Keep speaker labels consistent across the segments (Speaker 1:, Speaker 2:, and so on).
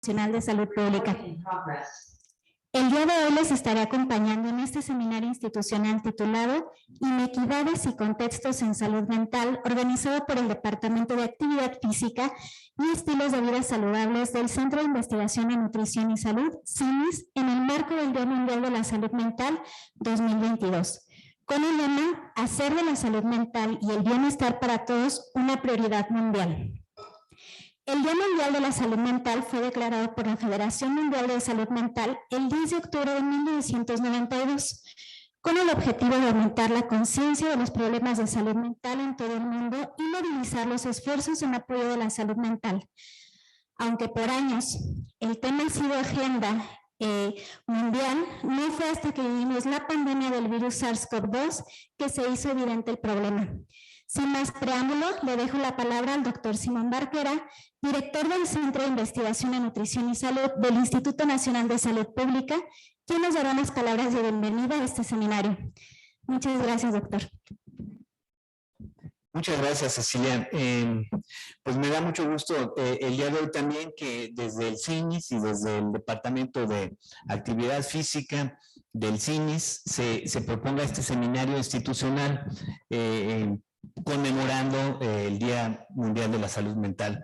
Speaker 1: Nacional de Salud Pública. El día de hoy les estaré acompañando en este seminario institucional titulado Inequidades y contextos en salud mental, organizado por el Departamento de Actividad Física y Estilos de Vida Saludables del Centro de Investigación en Nutrición y Salud, CINIS, en el marco del Día Mundial de la Salud Mental 2022. Con el lema Hacer de la salud mental y el bienestar para todos una prioridad mundial. El Día Mundial de la Salud Mental fue declarado por la Federación Mundial de Salud Mental el 10 de octubre de 1992, con el objetivo de aumentar la conciencia de los problemas de salud mental en todo el mundo y movilizar los esfuerzos en apoyo de la salud mental. Aunque por años el tema ha sido agenda mundial, no fue hasta que vivimos la pandemia del virus SARS-CoV-2 que se hizo evidente el problema. Sin más preámbulo, le dejo la palabra al doctor Simón Barquera, director del Centro de Investigación en Nutrición y Salud del Instituto Nacional de Salud Pública, quien nos dará unas palabras de bienvenida a este seminario. Muchas gracias, doctor.
Speaker 2: Muchas gracias, Cecilia. Pues me da mucho gusto el día de hoy también que desde el CINIS y desde el Departamento de Actividad Física del CINIS se proponga este seminario institucional conmemorando el Día Mundial de la Salud Mental.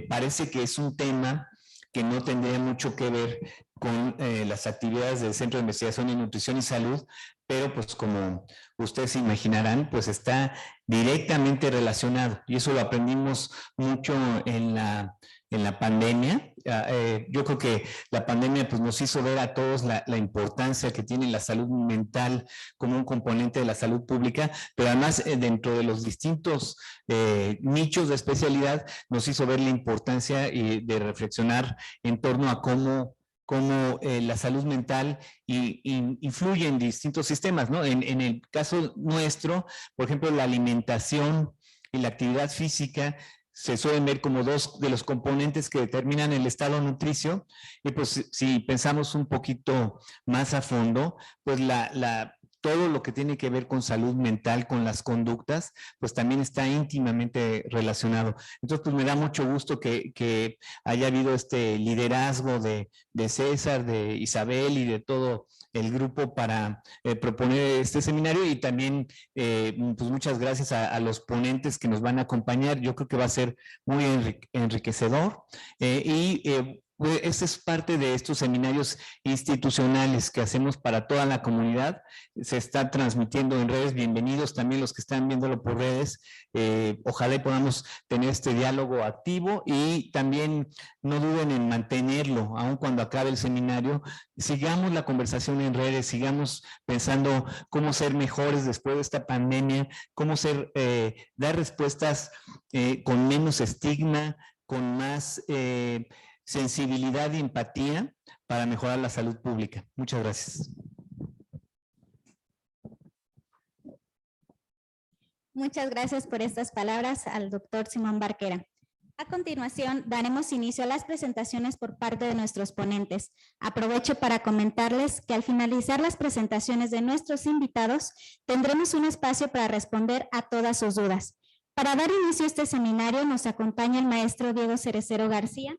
Speaker 2: Parece que es un tema que no tendría mucho que ver con las actividades del Centro de Investigación en Nutrición y Salud, pero pues como ustedes se imaginarán, pues está directamente relacionado y eso lo aprendimos mucho en la pandemia. Yo creo que la pandemia pues nos hizo ver a todos la importancia que tiene la salud mental como un componente de la salud pública, pero además dentro de los distintos nichos de especialidad nos hizo ver la importancia de reflexionar en torno a cómo la salud mental influye en distintos sistemas, ¿no? En el caso nuestro, por ejemplo, la alimentación y la actividad física se suelen ver como dos de los componentes que determinan el estado nutricio, y pues si pensamos un poquito más a fondo, pues todo lo que tiene que ver con salud mental, con las conductas, pues también está íntimamente relacionado. Entonces, pues me da mucho gusto que haya habido este liderazgo de César, de Isabel y de todo el grupo para proponer este seminario, y también pues muchas gracias a los ponentes que nos van a acompañar. Yo creo que va a ser muy enriquecedor pues esta es parte de estos seminarios institucionales que hacemos para toda la comunidad. Se está transmitiendo en redes. Bienvenidos también los que están viéndolo por redes. Ojalá podamos tener este diálogo activo y también no duden en mantenerlo, aun cuando acabe el seminario. Sigamos la conversación en redes, sigamos pensando cómo ser mejores después de esta pandemia, cómo dar respuestas con menos estigma, con más sensibilidad y empatía para mejorar la salud pública. Muchas gracias.
Speaker 1: Muchas gracias por estas palabras al doctor Simón Barquera. A continuación, daremos inicio a las presentaciones por parte de nuestros ponentes. Aprovecho para comentarles que al finalizar las presentaciones de nuestros invitados, tendremos un espacio para responder a todas sus dudas. Para dar inicio a este seminario, nos acompaña el maestro Diego Cerecero García.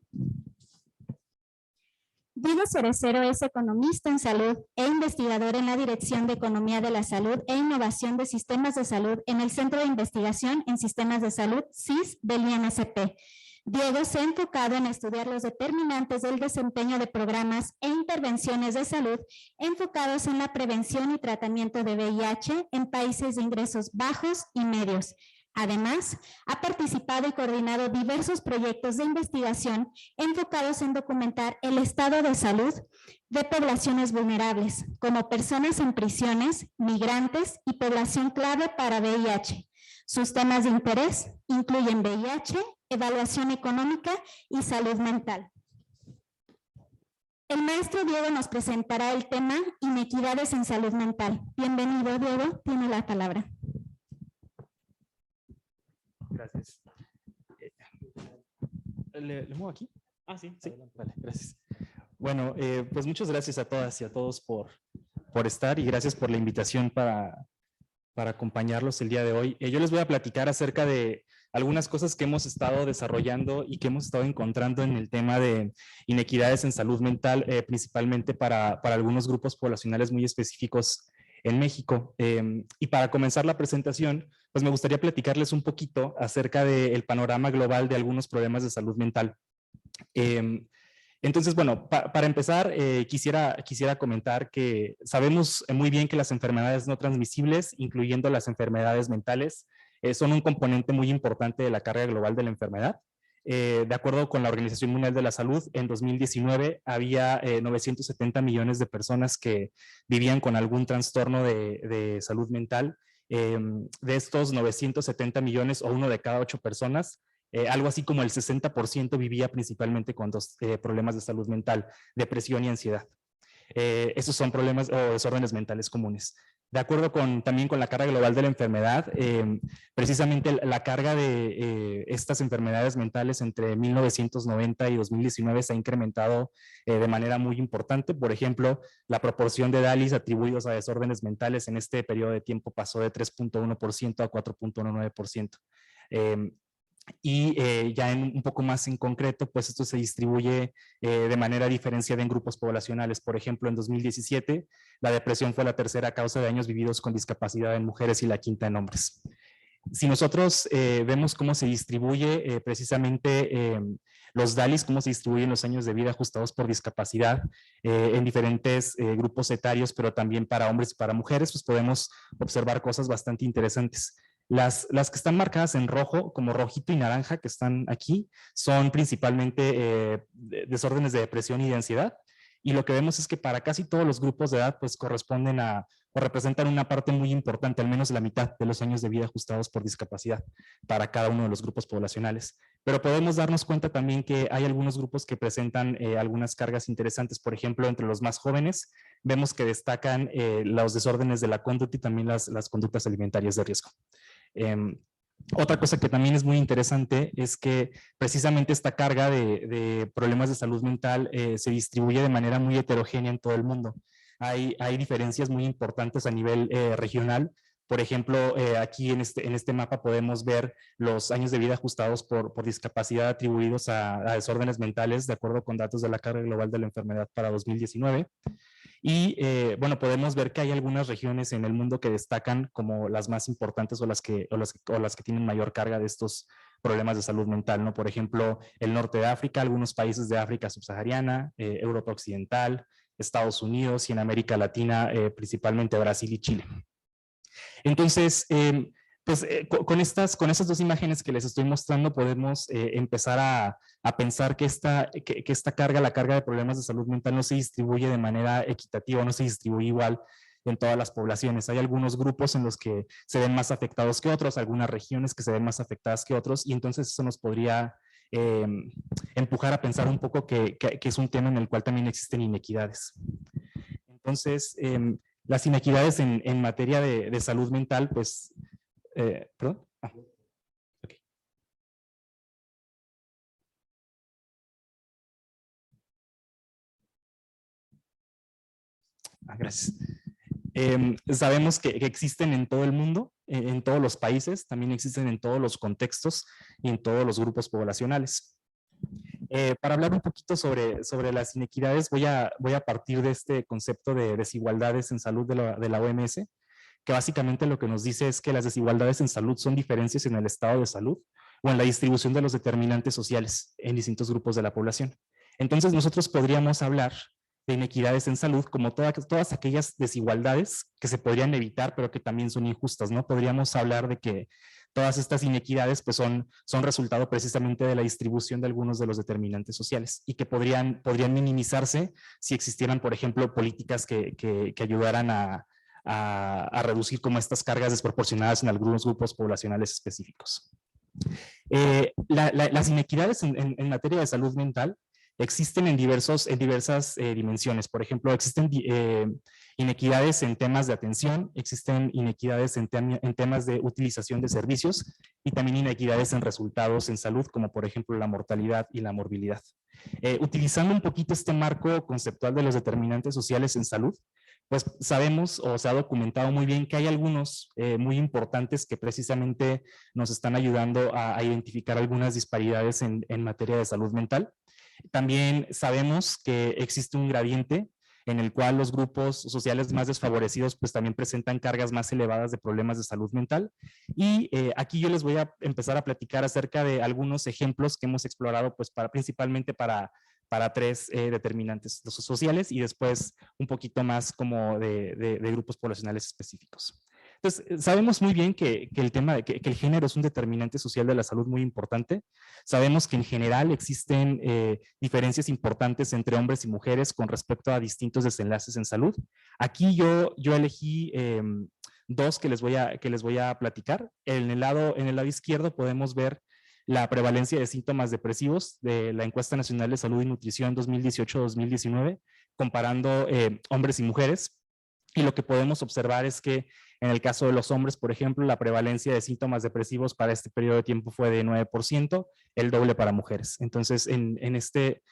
Speaker 1: Diego Cerecero es economista en salud e investigador en la Dirección de Economía de la Salud e Innovación de Sistemas de Salud en el Centro de Investigación en Sistemas de Salud, CIS, del INSP. Diego se ha enfocado en estudiar los determinantes del desempeño de programas e intervenciones de salud enfocados en la prevención y tratamiento de VIH en países de ingresos bajos y medios. Además, ha participado y coordinado diversos proyectos de investigación enfocados en documentar el estado de salud de poblaciones vulnerables, como personas en prisiones, migrantes y población clave para VIH. Sus temas de interés incluyen VIH, evaluación económica y salud mental. El maestro Diego nos presentará el tema Inequidades en salud mental. Bienvenido, Diego, tiene la palabra.
Speaker 3: Gracias. ¿Le muevo aquí? Ah, sí, sí. Vale, gracias. Bueno, pues muchas gracias a todas y a todos por estar, y gracias por la invitación para para acompañarlos el día de hoy. Yo les voy a platicar acerca de algunas cosas que hemos estado desarrollando y que hemos estado encontrando en el tema de inequidades en salud mental, principalmente para algunos grupos poblacionales muy específicos en México. Y para comenzar la presentación, pues me gustaría platicarles un poquito acerca del panorama global de algunos problemas de salud mental. Entonces, bueno, para empezar, quisiera comentar que sabemos muy bien que las enfermedades no transmisibles, incluyendo las enfermedades mentales, son un componente muy importante de la carga global de la enfermedad. De acuerdo con la Organización Mundial de la Salud, en 2019 había 970 millones de personas que vivían con algún trastorno de salud mental. De estos 970 millones, o 1 de cada 8 personas, algo así como el 60% vivía principalmente con dos problemas de salud mental, depresión y ansiedad. Esos son problemas o desórdenes mentales comunes. De acuerdo también con la carga global de la enfermedad, precisamente la carga de estas enfermedades mentales entre 1990 y 2019 se ha incrementado de manera muy importante. Por ejemplo, la proporción de DALYs atribuidos a desórdenes mentales en este periodo de tiempo pasó de 3.1% a 4.19%. Y ya un poco más en concreto, pues esto se distribuye de manera diferenciada en grupos poblacionales. Por ejemplo, en 2017, la depresión fue la tercera causa de años vividos con discapacidad en mujeres y la quinta en hombres. Si nosotros vemos cómo se distribuye precisamente los DALYs, cómo se distribuyen los años de vida ajustados por discapacidad en diferentes grupos etarios, pero también para hombres y para mujeres, pues podemos observar cosas bastante interesantes. Las que están marcadas en rojo, como rojito y naranja, que están aquí, son principalmente desórdenes de depresión y de ansiedad. Y lo que vemos es que para casi todos los grupos de edad, pues corresponden a, o representan una parte muy importante, al menos la mitad de los años de vida ajustados por discapacidad para cada uno de los grupos poblacionales. Pero podemos darnos cuenta también que hay algunos grupos que presentan algunas cargas interesantes. Por ejemplo, entre los más jóvenes, vemos que destacan los desórdenes de la conducta y también las conductas alimentarias de riesgo. Otra cosa que también es muy interesante es que precisamente esta carga de problemas de salud mental se distribuye de manera muy heterogénea en todo el mundo. Hay diferencias muy importantes a nivel regional. Por ejemplo, aquí en este mapa podemos ver los años de vida ajustados por discapacidad atribuidos a desórdenes mentales, de acuerdo con datos de la carga global de la enfermedad para 2019. Y bueno, podemos ver que hay algunas regiones en el mundo que destacan como las más importantes o las que tienen mayor carga de estos problemas de salud mental, ¿no? Por ejemplo, el norte de África, algunos países de África subsahariana, Europa occidental, Estados Unidos y en América Latina, principalmente Brasil y Chile. Entonces, pues con estas dos imágenes que les estoy mostrando podemos empezar a pensar que esta carga, la carga de problemas de salud mental no se distribuye de manera equitativa, no se distribuye igual en todas las poblaciones. Hay algunos grupos en los que se ven más afectados que otros, algunas regiones que se ven más afectadas que otros, y entonces eso nos podría empujar a pensar un poco que es un tema en el cual también existen inequidades. Entonces, las inequidades en materia de salud mental, pues, ¿perdón? Okay. Gracias. Sabemos que existen en todo el mundo, en todos los países, también existen en todos los contextos y en todos los grupos poblacionales. Para hablar un poquito sobre las inequidades, voy a partir de este concepto de desigualdades en salud de la OMS, que básicamente lo que nos dice es que las desigualdades en salud son diferencias en el estado de salud o en la distribución de los determinantes sociales en distintos grupos de la población. Entonces nosotros podríamos hablar de inequidades en salud como todas aquellas desigualdades que se podrían evitar, pero que también son injustas, ¿no? Podríamos hablar de que todas estas inequidades pues son resultado precisamente de la distribución de algunos de los determinantes sociales y que podrían minimizarse si existieran, por ejemplo, políticas que ayudaran a reducir como estas cargas desproporcionadas en algunos grupos poblacionales específicos. Las inequidades en materia de salud mental existen en diversas dimensiones. Por ejemplo, existen inequidades en temas de atención, existen inequidades en temas de utilización de servicios y también inequidades en resultados en salud, como por ejemplo la mortalidad y la morbilidad. Utilizando un poquito este marco conceptual de los determinantes sociales en salud, pues sabemos o se ha documentado muy bien que hay algunos muy importantes que precisamente nos están ayudando a identificar algunas disparidades en materia de salud mental. También sabemos que existe un gradiente en el cual los grupos sociales más desfavorecidos pues también presentan cargas más elevadas de problemas de salud mental. Y aquí yo les voy a empezar a platicar acerca de algunos ejemplos que hemos explorado pues principalmente para tres determinantes sociales y después un poquito más como de grupos poblacionales específicos. Entonces, sabemos muy bien que el tema de que el género es un determinante social de la salud muy importante. Sabemos que en general existen diferencias importantes entre hombres y mujeres con respecto a distintos desenlaces en salud. Aquí yo elegí dos que les voy a platicar. En el lado izquierdo podemos ver la prevalencia de síntomas depresivos de la Encuesta Nacional de Salud y Nutrición 2018-2019, comparando hombres y mujeres. Y lo que podemos observar es que en el caso de los hombres, por ejemplo, la prevalencia de síntomas depresivos para este periodo de tiempo fue de 9%, el doble para mujeres. Entonces, en este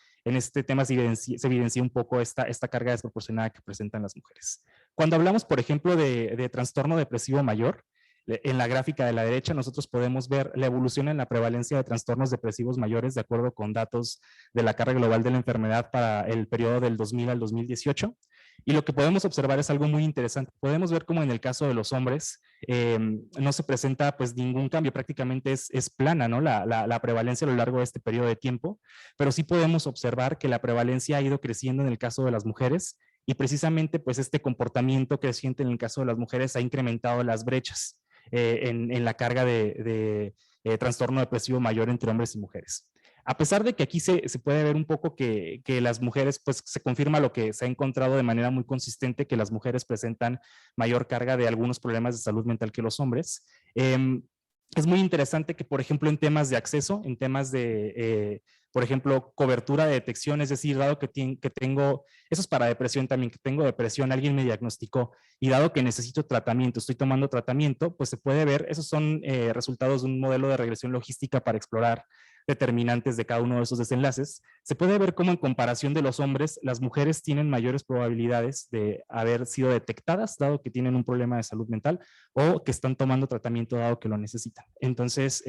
Speaker 3: tema se evidencia un poco esta carga desproporcionada que presentan las mujeres. Cuando hablamos, por ejemplo, de trastorno depresivo mayor, en la gráfica de la derecha nosotros podemos ver la evolución en la prevalencia de trastornos depresivos mayores de acuerdo con datos de la carga global de la enfermedad para el periodo del 2000 al 2018. Y lo que podemos observar es algo muy interesante. Podemos ver cómo en el caso de los hombres no se presenta pues ningún cambio, prácticamente es plana, ¿no? La prevalencia a lo largo de este periodo de tiempo, pero sí podemos observar que la prevalencia ha ido creciendo en el caso de las mujeres y precisamente pues este comportamiento creciente en el caso de las mujeres ha incrementado las brechas en la carga de trastorno depresivo mayor entre hombres y mujeres. A pesar de que aquí se puede ver un poco que las mujeres, pues se confirma lo que se ha encontrado de manera muy consistente, que las mujeres presentan mayor carga de algunos problemas de salud mental que los hombres. Es muy interesante que, por ejemplo, en temas de acceso, en temas de, por ejemplo, cobertura de detección, es decir, dado que tengo, eso es para depresión también, que tengo depresión, alguien me diagnosticó y dado que necesito tratamiento, estoy tomando tratamiento, pues se puede ver, esos son resultados de un modelo de regresión logística para explorar determinantes de cada uno de esos desenlaces. Se puede ver cómo en comparación de los hombres, las mujeres tienen mayores probabilidades de haber sido detectadas, dado que tienen un problema de salud mental, o que están tomando tratamiento dado que lo necesitan. Entonces,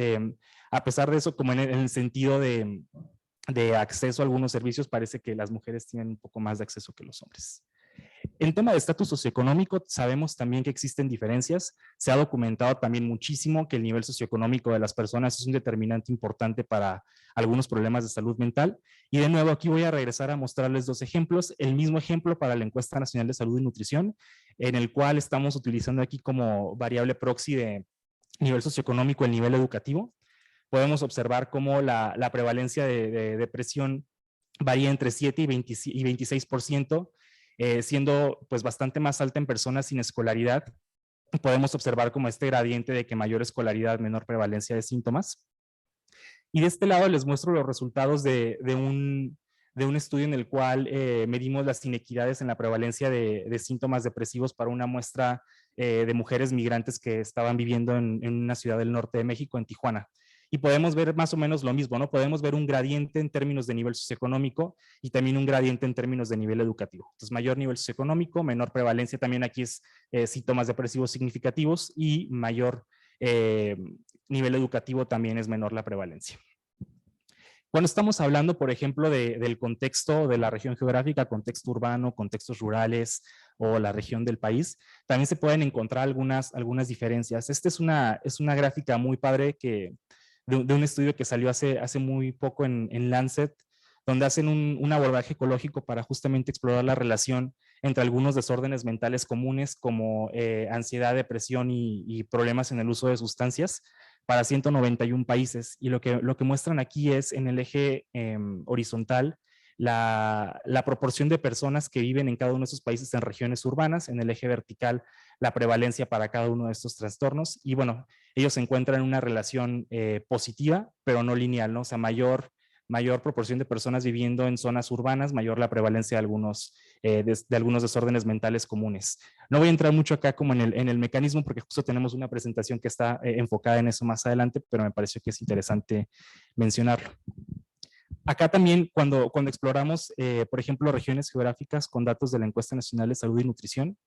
Speaker 3: a pesar de eso, como en el sentido de acceso a algunos servicios, parece que las mujeres tienen un poco más de acceso que los hombres. En tema de estatus socioeconómico, sabemos también que existen diferencias. Se ha documentado también muchísimo que el nivel socioeconómico de las personas es un determinante importante para algunos problemas de salud mental. Y de nuevo, aquí voy a regresar a mostrarles dos ejemplos. El mismo ejemplo para la Encuesta Nacional de Salud y Nutrición, en el cual estamos utilizando aquí como variable proxy de nivel socioeconómico el nivel educativo. Podemos observar cómo la prevalencia de depresión varía entre 7 y 26%, siendo pues bastante más alta en personas sin escolaridad. Podemos observar como este gradiente de que mayor escolaridad, menor prevalencia de síntomas. Y de este lado les muestro los resultados de un estudio en el cual medimos las inequidades en la prevalencia de síntomas depresivos para una muestra de mujeres migrantes que estaban viviendo en una ciudad del norte de México, en Tijuana. Y podemos ver más o menos lo mismo, ¿no? Podemos ver un gradiente en términos de nivel socioeconómico y también un gradiente en términos de nivel educativo. Entonces, mayor nivel socioeconómico, menor prevalencia también aquí es síntomas depresivos significativos y mayor nivel educativo también es menor la prevalencia. Cuando estamos hablando, por ejemplo, del contexto de la región geográfica, contexto urbano, contextos rurales o la región del país, también se pueden encontrar algunas diferencias. Esta es una gráfica muy padre de un estudio que salió hace muy poco en Lancet, donde hacen un abordaje ecológico para justamente explorar la relación entre algunos desórdenes mentales comunes como ansiedad, depresión y problemas en el uso de sustancias para 191 países. Y lo que muestran aquí es en el eje horizontal la proporción de personas que viven en cada uno de esos países en regiones urbanas, en el eje vertical la prevalencia para cada uno de estos trastornos. Y bueno, ellos se encuentran en una relación positiva, pero no lineal, ¿no? O sea, mayor proporción de personas viviendo en zonas urbanas, mayor la prevalencia de algunos desórdenes mentales comunes. No voy a entrar mucho acá como en el mecanismo porque justo tenemos una presentación que está enfocada en eso más adelante, pero me pareció que es interesante mencionarlo. Acá también, cuando exploramos, por ejemplo, regiones geográficas con datos de la Encuesta Nacional de Salud y Nutrición,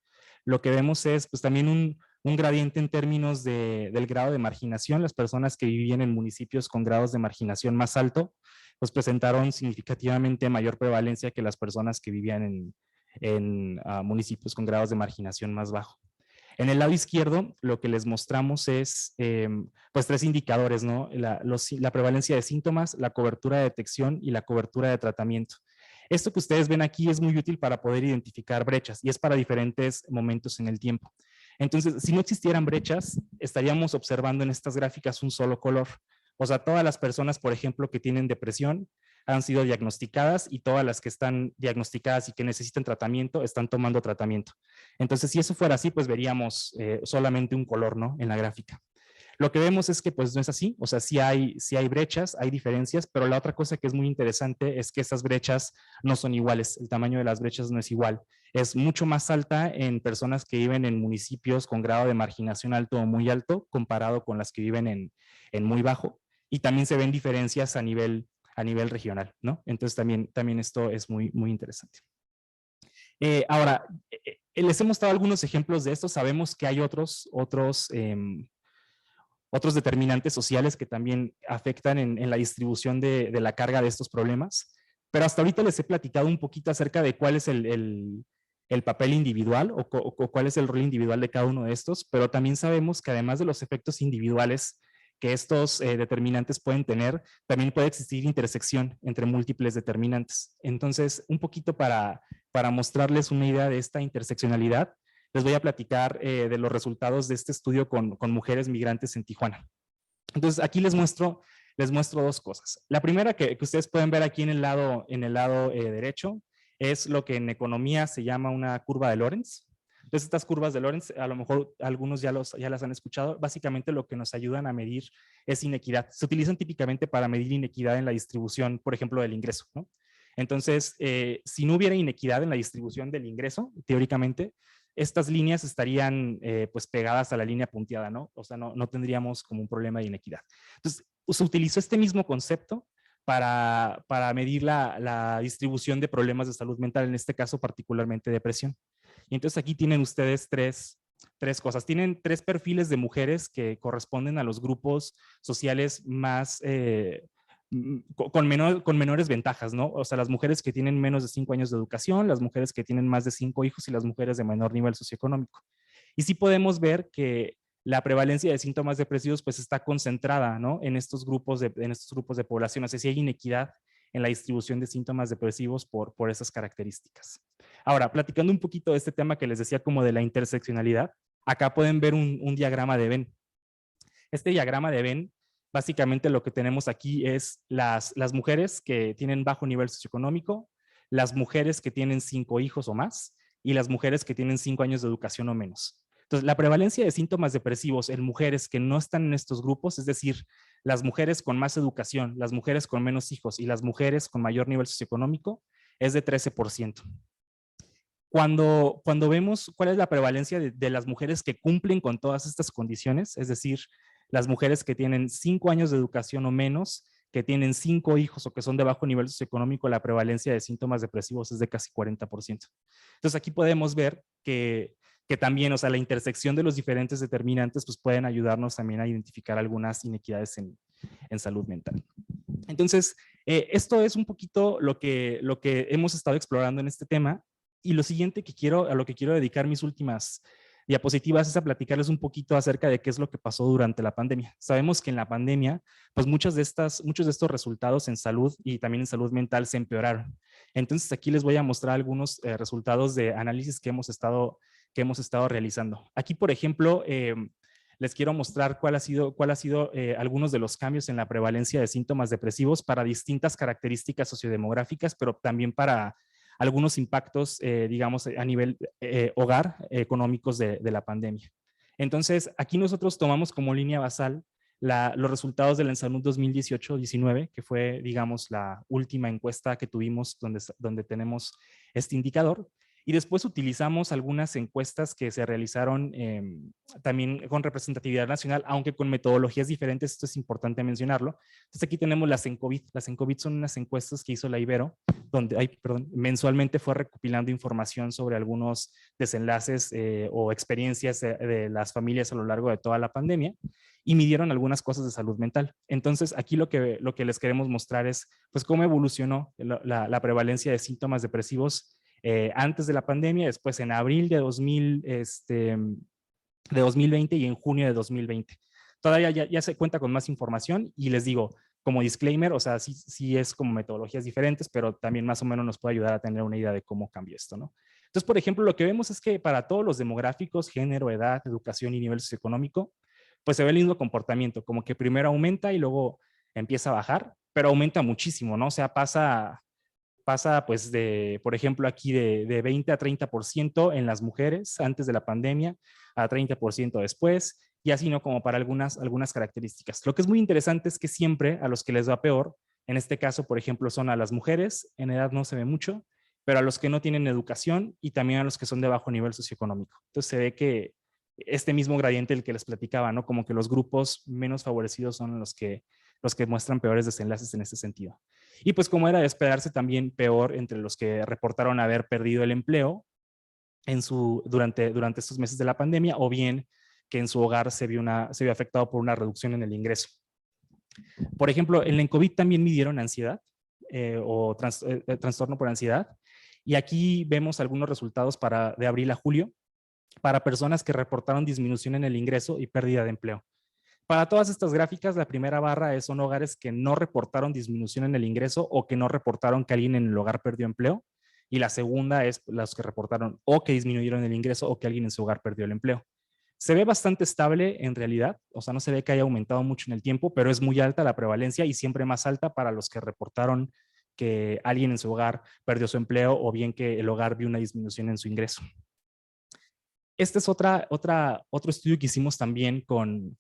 Speaker 3: lo que vemos es pues, también un gradiente en términos del grado de marginación. Las personas que vivían en municipios con grados de marginación más alto, pues presentaron significativamente mayor prevalencia que las personas que vivían en municipios con grados de marginación más bajo. En el lado izquierdo, lo que les mostramos es pues 3 indicadores, ¿no? La prevalencia de síntomas, la cobertura de detección y la cobertura de tratamiento. Esto que ustedes ven aquí es muy útil para poder identificar brechas y es para diferentes momentos en el tiempo. Entonces, si no existieran brechas, estaríamos observando en estas gráficas un solo color. O sea, todas las personas, por ejemplo, que tienen depresión han sido diagnosticadas y todas las que están diagnosticadas y que necesitan tratamiento están tomando tratamiento. Entonces, si eso fuera así, pues veríamos solamente un color, ¿no? En la gráfica. Lo que vemos es que pues no es así, o sea, sí hay brechas, hay diferencias, pero la otra cosa que es muy interesante es que esas brechas no son iguales, el tamaño de las brechas no es igual. Es mucho más alta en personas que viven en municipios con grado de marginación alto o muy alto comparado con las que viven en muy bajo, y también se ven diferencias a nivel regional, ¿no? Entonces también esto es muy, muy interesante. Ahora, les he mostrado algunos ejemplos de esto, sabemos que hay otros determinantes sociales que también afectan en la distribución de la carga de estos problemas, pero hasta ahorita les he platicado un poquito acerca de cuál es el papel individual o cuál es el rol individual de cada uno de estos, pero también sabemos que además de los efectos individuales que estos determinantes pueden tener, también puede existir intersección entre múltiples determinantes. Entonces, un poquito para mostrarles una idea de esta interseccionalidad, les voy a platicar de los resultados de este estudio con mujeres migrantes en Tijuana. Entonces, aquí les muestro 2 cosas. La primera que ustedes pueden ver aquí en el lado derecho es lo que en economía se llama una curva de Lorenz. Entonces, estas curvas de Lorenz, a lo mejor algunos ya las han escuchado, básicamente lo que nos ayudan a medir es inequidad. Se utilizan típicamente para medir inequidad en la distribución, por ejemplo, del ingreso, ¿no? Entonces, si no hubiera inequidad en la distribución del ingreso, teóricamente, estas líneas estarían pues pegadas a la línea punteada, ¿no? O sea, no tendríamos como un problema de inequidad. Entonces, se utilizó este mismo concepto para medir la distribución de problemas de salud mental, en este caso particularmente depresión. Y entonces aquí tienen ustedes tres cosas. Tienen 3 perfiles de mujeres que corresponden a los grupos sociales más con menores ventajas, ¿no? O sea, las mujeres que tienen menos de 5 años de educación, las mujeres que tienen más de 5 hijos y las mujeres de menor nivel socioeconómico. Y sí podemos ver que la prevalencia de síntomas depresivos pues está concentrada, ¿no? En estos grupos de población. O sea, sí hay inequidad en la distribución de síntomas depresivos por esas características. Ahora, platicando un poquito de este tema que les decía como de la interseccionalidad, acá pueden ver un diagrama de Venn. Este diagrama de Venn, básicamente lo que tenemos aquí es las mujeres que tienen bajo nivel socioeconómico, las mujeres que tienen 5 hijos o más y las mujeres que tienen 5 años de educación o menos. Entonces, la prevalencia de síntomas depresivos en mujeres que no están en estos grupos, es decir, las mujeres con más educación, las mujeres con menos hijos y las mujeres con mayor nivel socioeconómico, es de 13%. Cuando vemos cuál es la prevalencia de las mujeres que cumplen con todas estas condiciones, es decir, las mujeres que tienen 5 años de educación o menos, que tienen 5 hijos o que son de bajo nivel socioeconómico, la prevalencia de síntomas depresivos es de casi 40%. Entonces aquí podemos ver que también, o sea, la intersección de los diferentes determinantes pues pueden ayudarnos también a identificar algunas inequidades en salud mental. Entonces, esto es un poquito lo que hemos estado explorando en este tema, y lo siguiente a lo que quiero dedicar mis últimas diapositivas es a platicarles un poquito acerca de qué es lo que pasó durante la pandemia. Sabemos que en la pandemia, pues muchos de estos resultados en salud y también en salud mental se empeoraron. Entonces aquí les voy a mostrar algunos resultados de análisis que hemos estado realizando. Aquí, por ejemplo, les quiero mostrar cuál ha sido algunos de los cambios en la prevalencia de síntomas depresivos para distintas características sociodemográficas, pero también para algunos impactos, digamos, a nivel hogar, económicos de la pandemia. Entonces, aquí nosotros tomamos como línea basal los resultados del Ensanud 2018-19, que fue, digamos, la última encuesta que tuvimos donde tenemos este indicador. Y después utilizamos algunas encuestas que se realizaron también con representatividad nacional, aunque con metodologías diferentes, esto es importante mencionarlo. Entonces aquí tenemos las Encovid. Las Encovid son unas encuestas que hizo la Ibero, donde mensualmente fue recopilando información sobre algunos desenlaces o experiencias de las familias a lo largo de toda la pandemia y midieron algunas cosas de salud mental. Entonces aquí lo que les queremos mostrar es pues cómo evolucionó la prevalencia de síntomas depresivos antes de la pandemia, después en abril de 2020 y en junio de 2020. Todavía ya se cuenta con más información y les digo, como disclaimer, o sea, sí es como metodologías diferentes, pero también más o menos nos puede ayudar a tener una idea de cómo cambió esto, ¿no? Entonces, por ejemplo, lo que vemos es que para todos los demográficos, género, edad, educación y nivel socioeconómico, pues se ve el mismo comportamiento, como que primero aumenta y luego empieza a bajar, pero aumenta muchísimo, ¿no? O sea, pasa pues por ejemplo, aquí de 20 a 30% en las mujeres antes de la pandemia, a 30% después, y así, ¿no? Como para algunas características. Lo que es muy interesante es que siempre a los que les va peor, en este caso, por ejemplo, son a las mujeres, en edad no se ve mucho, pero a los que no tienen educación y también a los que son de bajo nivel socioeconómico. Entonces se ve que este mismo gradiente el que les platicaba, ¿no? Como que los grupos menos favorecidos son los que muestran peores desenlaces en este sentido. Y pues como era de esperarse, también peor entre los que reportaron haber perdido el empleo durante estos meses de la pandemia, o bien que en su hogar se vio afectado por una reducción en el ingreso. Por ejemplo, en el COVID también midieron ansiedad trastorno por ansiedad, y aquí vemos algunos resultados de abril a julio para personas que reportaron disminución en el ingreso y pérdida de empleo. Para todas estas gráficas, la primera barra son hogares que no reportaron disminución en el ingreso o que no reportaron que alguien en el hogar perdió empleo. Y la segunda es los que reportaron o que disminuyeron el ingreso o que alguien en su hogar perdió el empleo. Se ve bastante estable en realidad, o sea, no se ve que haya aumentado mucho en el tiempo, pero es muy alta la prevalencia y siempre más alta para los que reportaron que alguien en su hogar perdió su empleo o bien que el hogar vio una disminución en su ingreso. Este es otro estudio que hicimos también con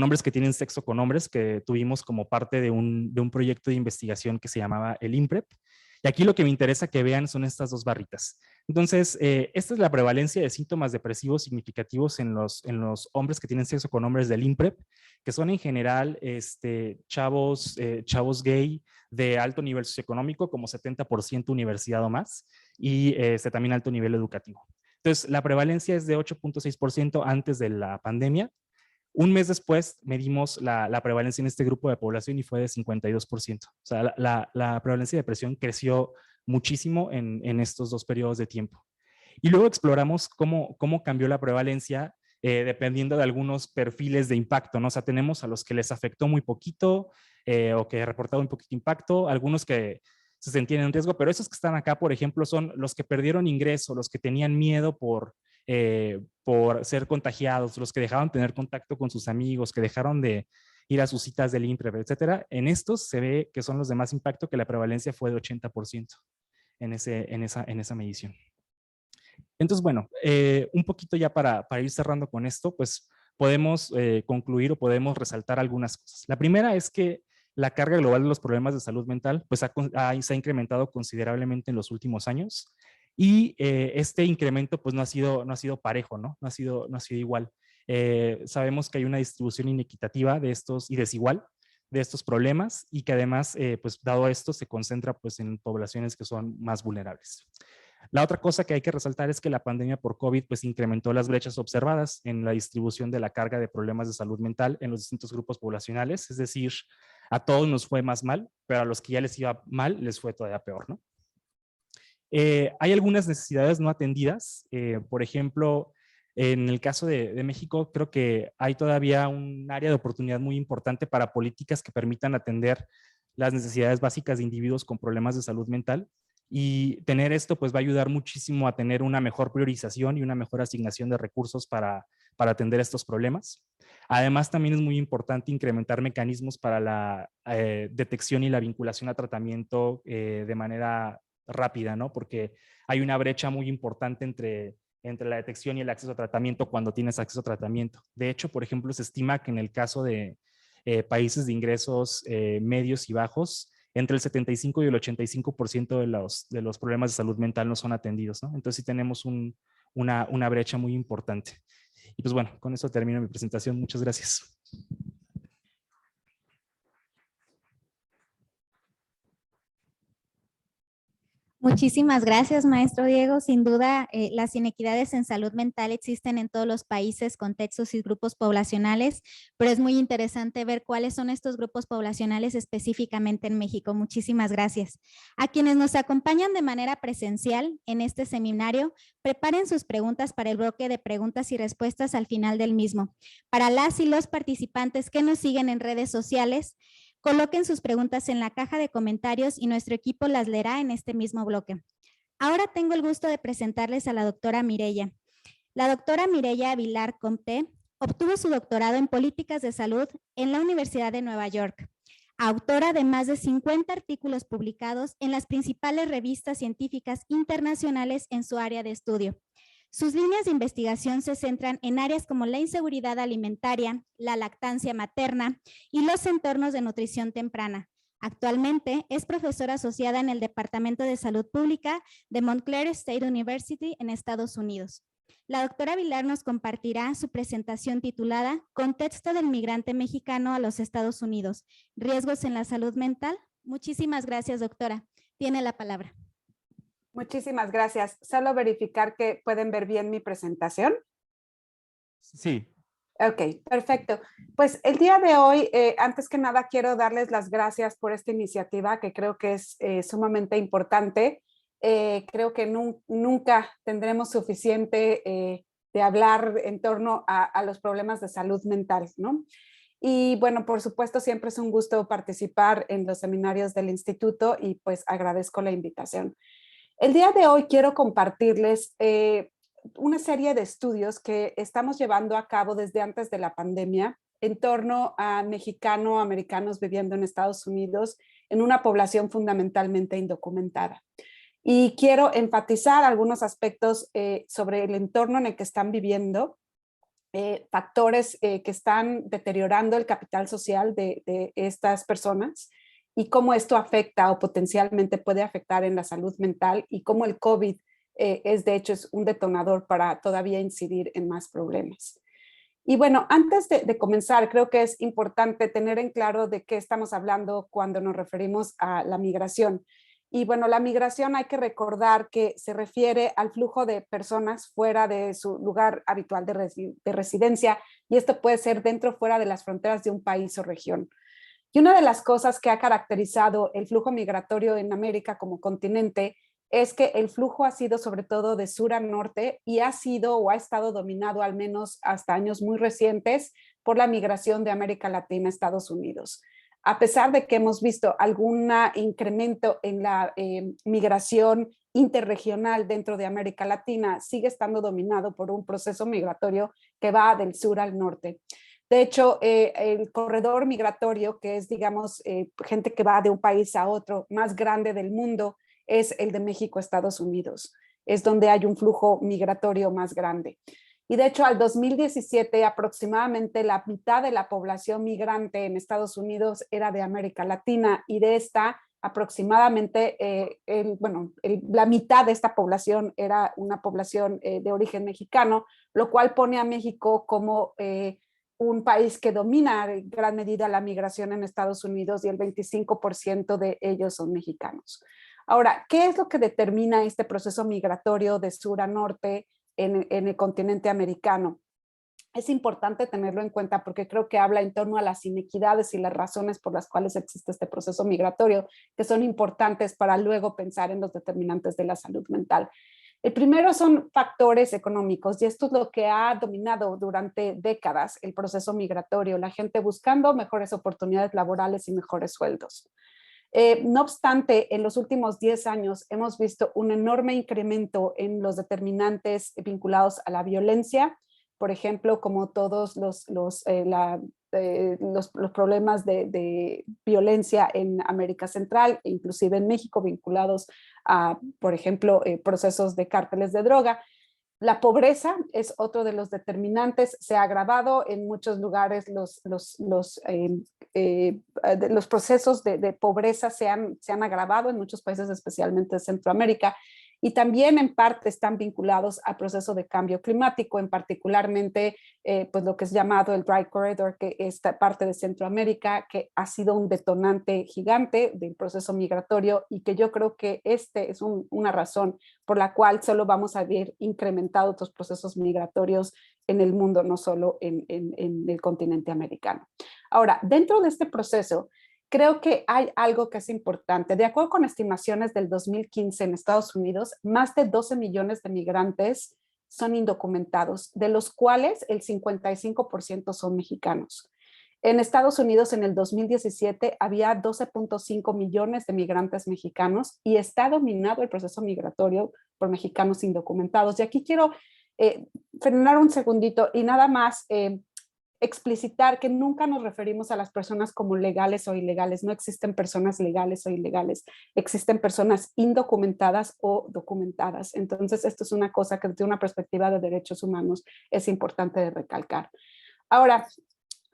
Speaker 3: hombres que tienen sexo con hombres, que tuvimos como parte de un proyecto de investigación que se llamaba el IMPREP. Y aquí lo que me interesa que vean son estas dos barritas. Entonces, esta es la prevalencia de síntomas depresivos significativos en los hombres que tienen sexo con hombres del IMPREP, que son en general chavos gay de alto nivel socioeconómico, como 70% universidad o más, y también alto nivel educativo. Entonces, la prevalencia es de 8.6% antes de la pandemia. Un mes después medimos la prevalencia en este grupo de población y fue de 52%. O sea, la prevalencia de depresión creció muchísimo en estos dos periodos de tiempo. Y luego exploramos cómo cambió la prevalencia dependiendo de algunos perfiles de impacto, ¿no? O sea, tenemos a los que les afectó muy poquito o que reportaron un poquito impacto, algunos que se sentían en riesgo, pero esos que están acá, por ejemplo, son los que perdieron ingreso, los que tenían miedo por ser contagiados, los que dejaron de tener contacto con sus amigos, que dejaron de ir a sus citas del IMPREP, etcétera. En estos se ve que son los de más impacto, que la prevalencia fue de 80% en esa medición. Entonces, bueno, un poquito ya para ir cerrando con esto, pues podemos concluir o podemos resaltar algunas cosas. La primera es que la carga global de los problemas de salud mental pues se ha incrementado considerablemente en los últimos años, y este incremento pues no ha sido parejo, ¿no? No ha sido igual. Sabemos que hay una distribución inequitativa de estos y desigual de estos problemas, y que además pues dado esto se concentra pues en poblaciones que son más vulnerables. La otra cosa que hay que resaltar es que la pandemia por COVID pues incrementó las brechas observadas en la distribución de la carga de problemas de salud mental en los distintos grupos poblacionales, es decir, a todos nos fue más mal, pero a los que ya les iba mal les fue todavía peor, ¿no? Hay algunas necesidades no atendidas, por ejemplo, en el caso de México, creo que hay todavía un área de oportunidad muy importante para políticas que permitan atender las necesidades básicas de individuos con problemas de salud mental, y tener esto pues va a ayudar muchísimo a tener una mejor priorización y una mejor asignación de recursos para atender estos problemas. Además, también es muy importante incrementar mecanismos para la detección y la vinculación a tratamiento de manera rápida, ¿no? Porque hay una brecha muy importante entre la detección y el acceso a tratamiento cuando tienes acceso a tratamiento. De hecho, por ejemplo, se estima que en el caso de países de ingresos medios y bajos, entre el 75 y el 85% de los problemas de salud mental no son atendidos, ¿no? Entonces sí tenemos una brecha muy importante. Y pues bueno, con eso termino mi presentación. Muchas gracias.
Speaker 1: Muchísimas gracias, maestro Diego. Sin duda, las inequidades en salud mental existen en todos los países, contextos y grupos poblacionales, pero es muy interesante ver cuáles son estos grupos poblacionales específicamente en México. Muchísimas gracias. A quienes nos acompañan de manera presencial en este seminario, preparen sus preguntas para el bloque de preguntas y respuestas al final del mismo. Para las y los participantes que nos siguen en redes sociales, coloquen sus preguntas en la caja de comentarios y nuestro equipo las leerá en este mismo bloque. Ahora tengo el gusto de presentarles a la doctora Mireya. La doctora Mireya Avilar Comte obtuvo su doctorado en Políticas de Salud en la Universidad de Nueva York. Autora de más de 50 artículos publicados en las principales revistas científicas internacionales en su área de estudio. Sus líneas de investigación se centran en áreas como la inseguridad alimentaria, la lactancia materna y los entornos de nutrición temprana. Actualmente es profesora asociada en el Departamento de Salud Pública de Montclair State University en Estados Unidos. La doctora Avilar nos compartirá su presentación titulada Contexto del migrante mexicano a los Estados Unidos, riesgos en la salud mental. Muchísimas gracias, doctora. Tiene la palabra.
Speaker 4: Muchísimas gracias. Solo verificar que pueden ver bien mi presentación.
Speaker 3: Sí.
Speaker 4: Ok, perfecto. Pues el día de hoy, antes que nada, quiero darles las gracias por esta iniciativa que creo que es sumamente importante. Creo que nunca tendremos suficiente de hablar en torno a los problemas de salud mental, ¿no? Y bueno, por supuesto, siempre es un gusto participar en los seminarios del instituto y pues agradezco la invitación. El día de hoy quiero compartirles una serie de estudios que estamos llevando a cabo desde antes de la pandemia en torno a mexicano-americanos viviendo en Estados Unidos en una población fundamentalmente indocumentada. Y quiero enfatizar algunos aspectos sobre el entorno en el que están viviendo, factores que están deteriorando el capital social de estas personas, y cómo esto afecta o potencialmente puede afectar en la salud mental y cómo el COVID de hecho es un detonador para todavía incidir en más problemas. Y bueno, antes de comenzar, creo que es importante tener en claro de qué estamos hablando cuando nos referimos a la migración. Y bueno, la migración hay que recordar que se refiere al flujo de personas fuera de su lugar habitual de residencia, y esto puede ser dentro o fuera de las fronteras de un país o región. Y una de las cosas que ha caracterizado el flujo migratorio en América como continente es que el flujo ha sido sobre todo de sur a norte y ha sido o ha estado dominado al menos hasta años muy recientes por la migración de América Latina a Estados Unidos. A pesar de que hemos visto algún incremento en la migración interregional dentro de América Latina, sigue estando dominado por un proceso migratorio que va del sur al norte. De hecho, el corredor migratorio, que es, digamos, gente que va de un país a otro, más grande del mundo, es el de México a Estados Unidos. Es donde hay un flujo migratorio más grande. Y de hecho, al 2017, aproximadamente la mitad de la población migrante en Estados Unidos era de América Latina, y de esta, aproximadamente, la mitad de esta población era una población de origen mexicano, lo cual pone a México como un país que domina en gran medida la migración en Estados Unidos, y el 25% de ellos son mexicanos. Ahora, ¿qué es lo que determina este proceso migratorio de sur a norte en el continente americano? Es importante tenerlo en cuenta porque creo que habla en torno a las inequidades y las razones por las cuales existe este proceso migratorio, que son importantes para luego pensar en los determinantes de la salud mental. El primero son factores económicos, y esto es lo que ha dominado durante décadas el proceso migratorio, la gente buscando mejores oportunidades laborales y mejores sueldos. No obstante, en los últimos 10 años hemos visto un enorme incremento en los determinantes vinculados a la violencia, por ejemplo, como todos los problemas de violencia en América Central e inclusive en México vinculados a, por ejemplo, procesos de cárteles de droga. La pobreza es otro de los determinantes, se ha agravado en muchos lugares, los procesos de pobreza se han agravado en muchos países, especialmente de Centroamérica, y también en parte están vinculados al proceso de cambio climático, en particularmente pues lo que es llamado el Dry Corridor, que es parte de Centroamérica, que ha sido un detonante gigante del proceso migratorio y que yo creo que este es una razón por la cual solo vamos a ver incrementados los procesos migratorios en el mundo, no solo en el continente americano. Ahora, dentro de este proceso, creo que hay algo que es importante. De acuerdo con estimaciones del 2015 en Estados Unidos, más de 12 millones de migrantes son indocumentados, de los cuales el 55% son mexicanos. En Estados Unidos, en el 2017, había 12.5 millones de migrantes mexicanos y está dominado el proceso migratorio por mexicanos indocumentados. Y aquí quiero frenar un segundito y nada más explicitar que nunca nos referimos a las personas como legales o ilegales. No existen personas legales o ilegales. Existen personas indocumentadas o documentadas. Entonces, esto es una cosa que desde una perspectiva de derechos humanos es importante de recalcar. Ahora,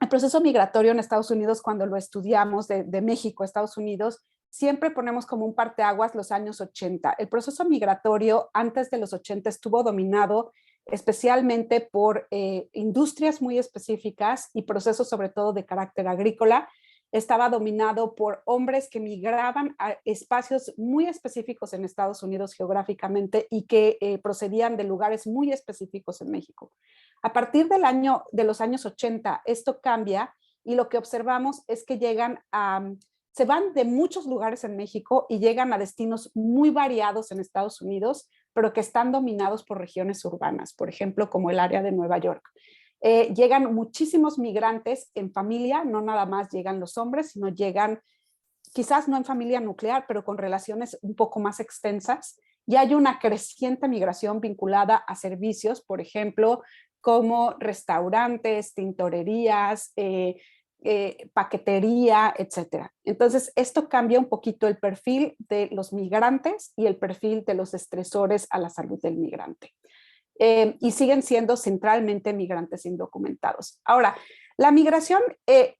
Speaker 4: el proceso migratorio en Estados Unidos, cuando lo estudiamos de México a Estados Unidos, siempre ponemos como un parteaguas los años 80. El proceso migratorio antes de los 80 estuvo dominado especialmente por industrias muy específicas y procesos sobre todo de carácter agrícola. Estaba dominado por hombres que migraban a espacios muy específicos en Estados Unidos geográficamente y que procedían de lugares muy específicos en México. A partir de los años 80, esto cambia y lo que observamos es que se van de muchos lugares en México y llegan a destinos muy variados en Estados Unidos, pero que están dominados por regiones urbanas, por ejemplo, como el área de Nueva York. Llegan muchísimos migrantes en familia, no nada más llegan los hombres, sino llegan quizás no en familia nuclear, pero con relaciones un poco más extensas. Y hay una creciente migración vinculada a servicios, por ejemplo, como restaurantes, tintorerías, paquetería, etcétera. Entonces, esto cambia un poquito el perfil de los migrantes y el perfil de los estresores a la salud del migrante. Y siguen siendo centralmente migrantes indocumentados. Ahora, la migración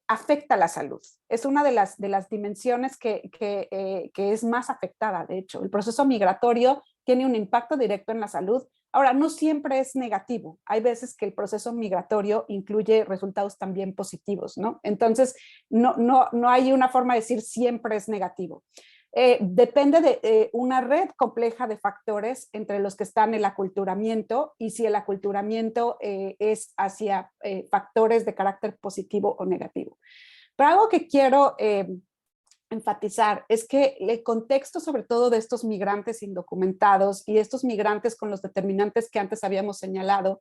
Speaker 4: afecta la salud. Es una de las dimensiones que es más afectada, de hecho. El proceso migratorio tiene un impacto directo en la salud. Ahora, no siempre es negativo. Hay veces que el proceso migratorio incluye resultados también positivos, ¿no? Entonces, no hay una forma de decir siempre es negativo. Depende de una red compleja de factores entre los que están el aculturamiento y si el aculturamiento es hacia factores de carácter positivo o negativo. Pero algo que quiero enfatizar es que el contexto sobre todo de estos migrantes indocumentados y estos migrantes con los determinantes que antes habíamos señalado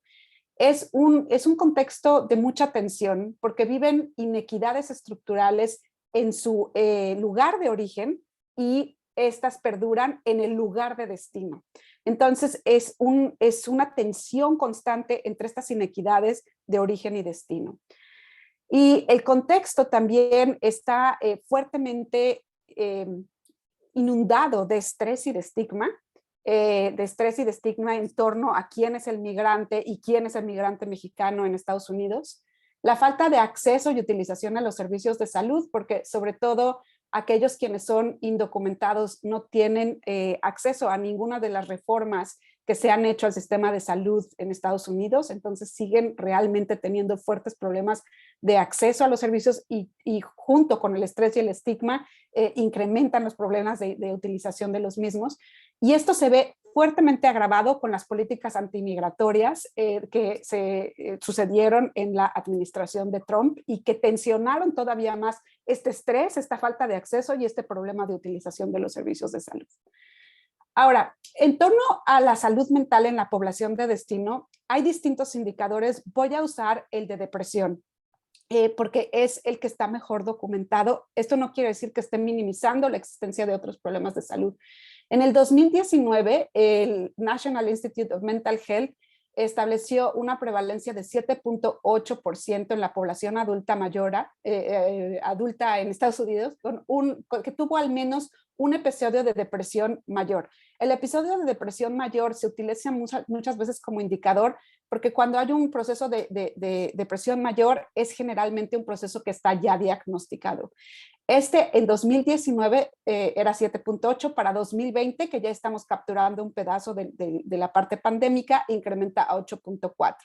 Speaker 4: es un contexto de mucha tensión porque viven inequidades estructurales en su lugar de origen y estas perduran en el lugar de destino. Entonces es una tensión constante entre estas inequidades de origen y destino. Y el contexto también está fuertemente inundado de estrés y de estigma en torno a quién es el migrante y quién es el migrante mexicano en Estados Unidos. La falta de acceso y utilización a los servicios de salud, porque sobre todo aquellos quienes son indocumentados no tienen acceso a ninguna de las reformas que se han hecho al sistema de salud en Estados Unidos, entonces siguen realmente teniendo fuertes problemas de acceso a los servicios y junto con el estrés y el estigma incrementan los problemas de utilización de los mismos. Y esto se ve fuertemente agravado con las políticas antimigratorias que se sucedieron en la administración de Trump y que tensionaron todavía más este estrés, esta falta de acceso y este problema de utilización de los servicios de salud. Ahora, en torno a la salud mental en la población de destino, hay distintos indicadores. Voy a usar el de depresión, porque es el que está mejor documentado. Esto no quiere decir que esté minimizando la existencia de otros problemas de salud. En el 2019, el National Institute of Mental Health estableció una prevalencia de 7.8% en la población adulta adulta en Estados Unidos, que tuvo al menos un episodio de depresión mayor. El episodio de depresión mayor se utiliza muchas veces como indicador porque cuando hay un proceso de depresión mayor es generalmente un proceso que está ya diagnosticado. En 2019 era 7.8, para 2020, que ya estamos capturando un pedazo de la parte pandémica, incrementa a 8.4.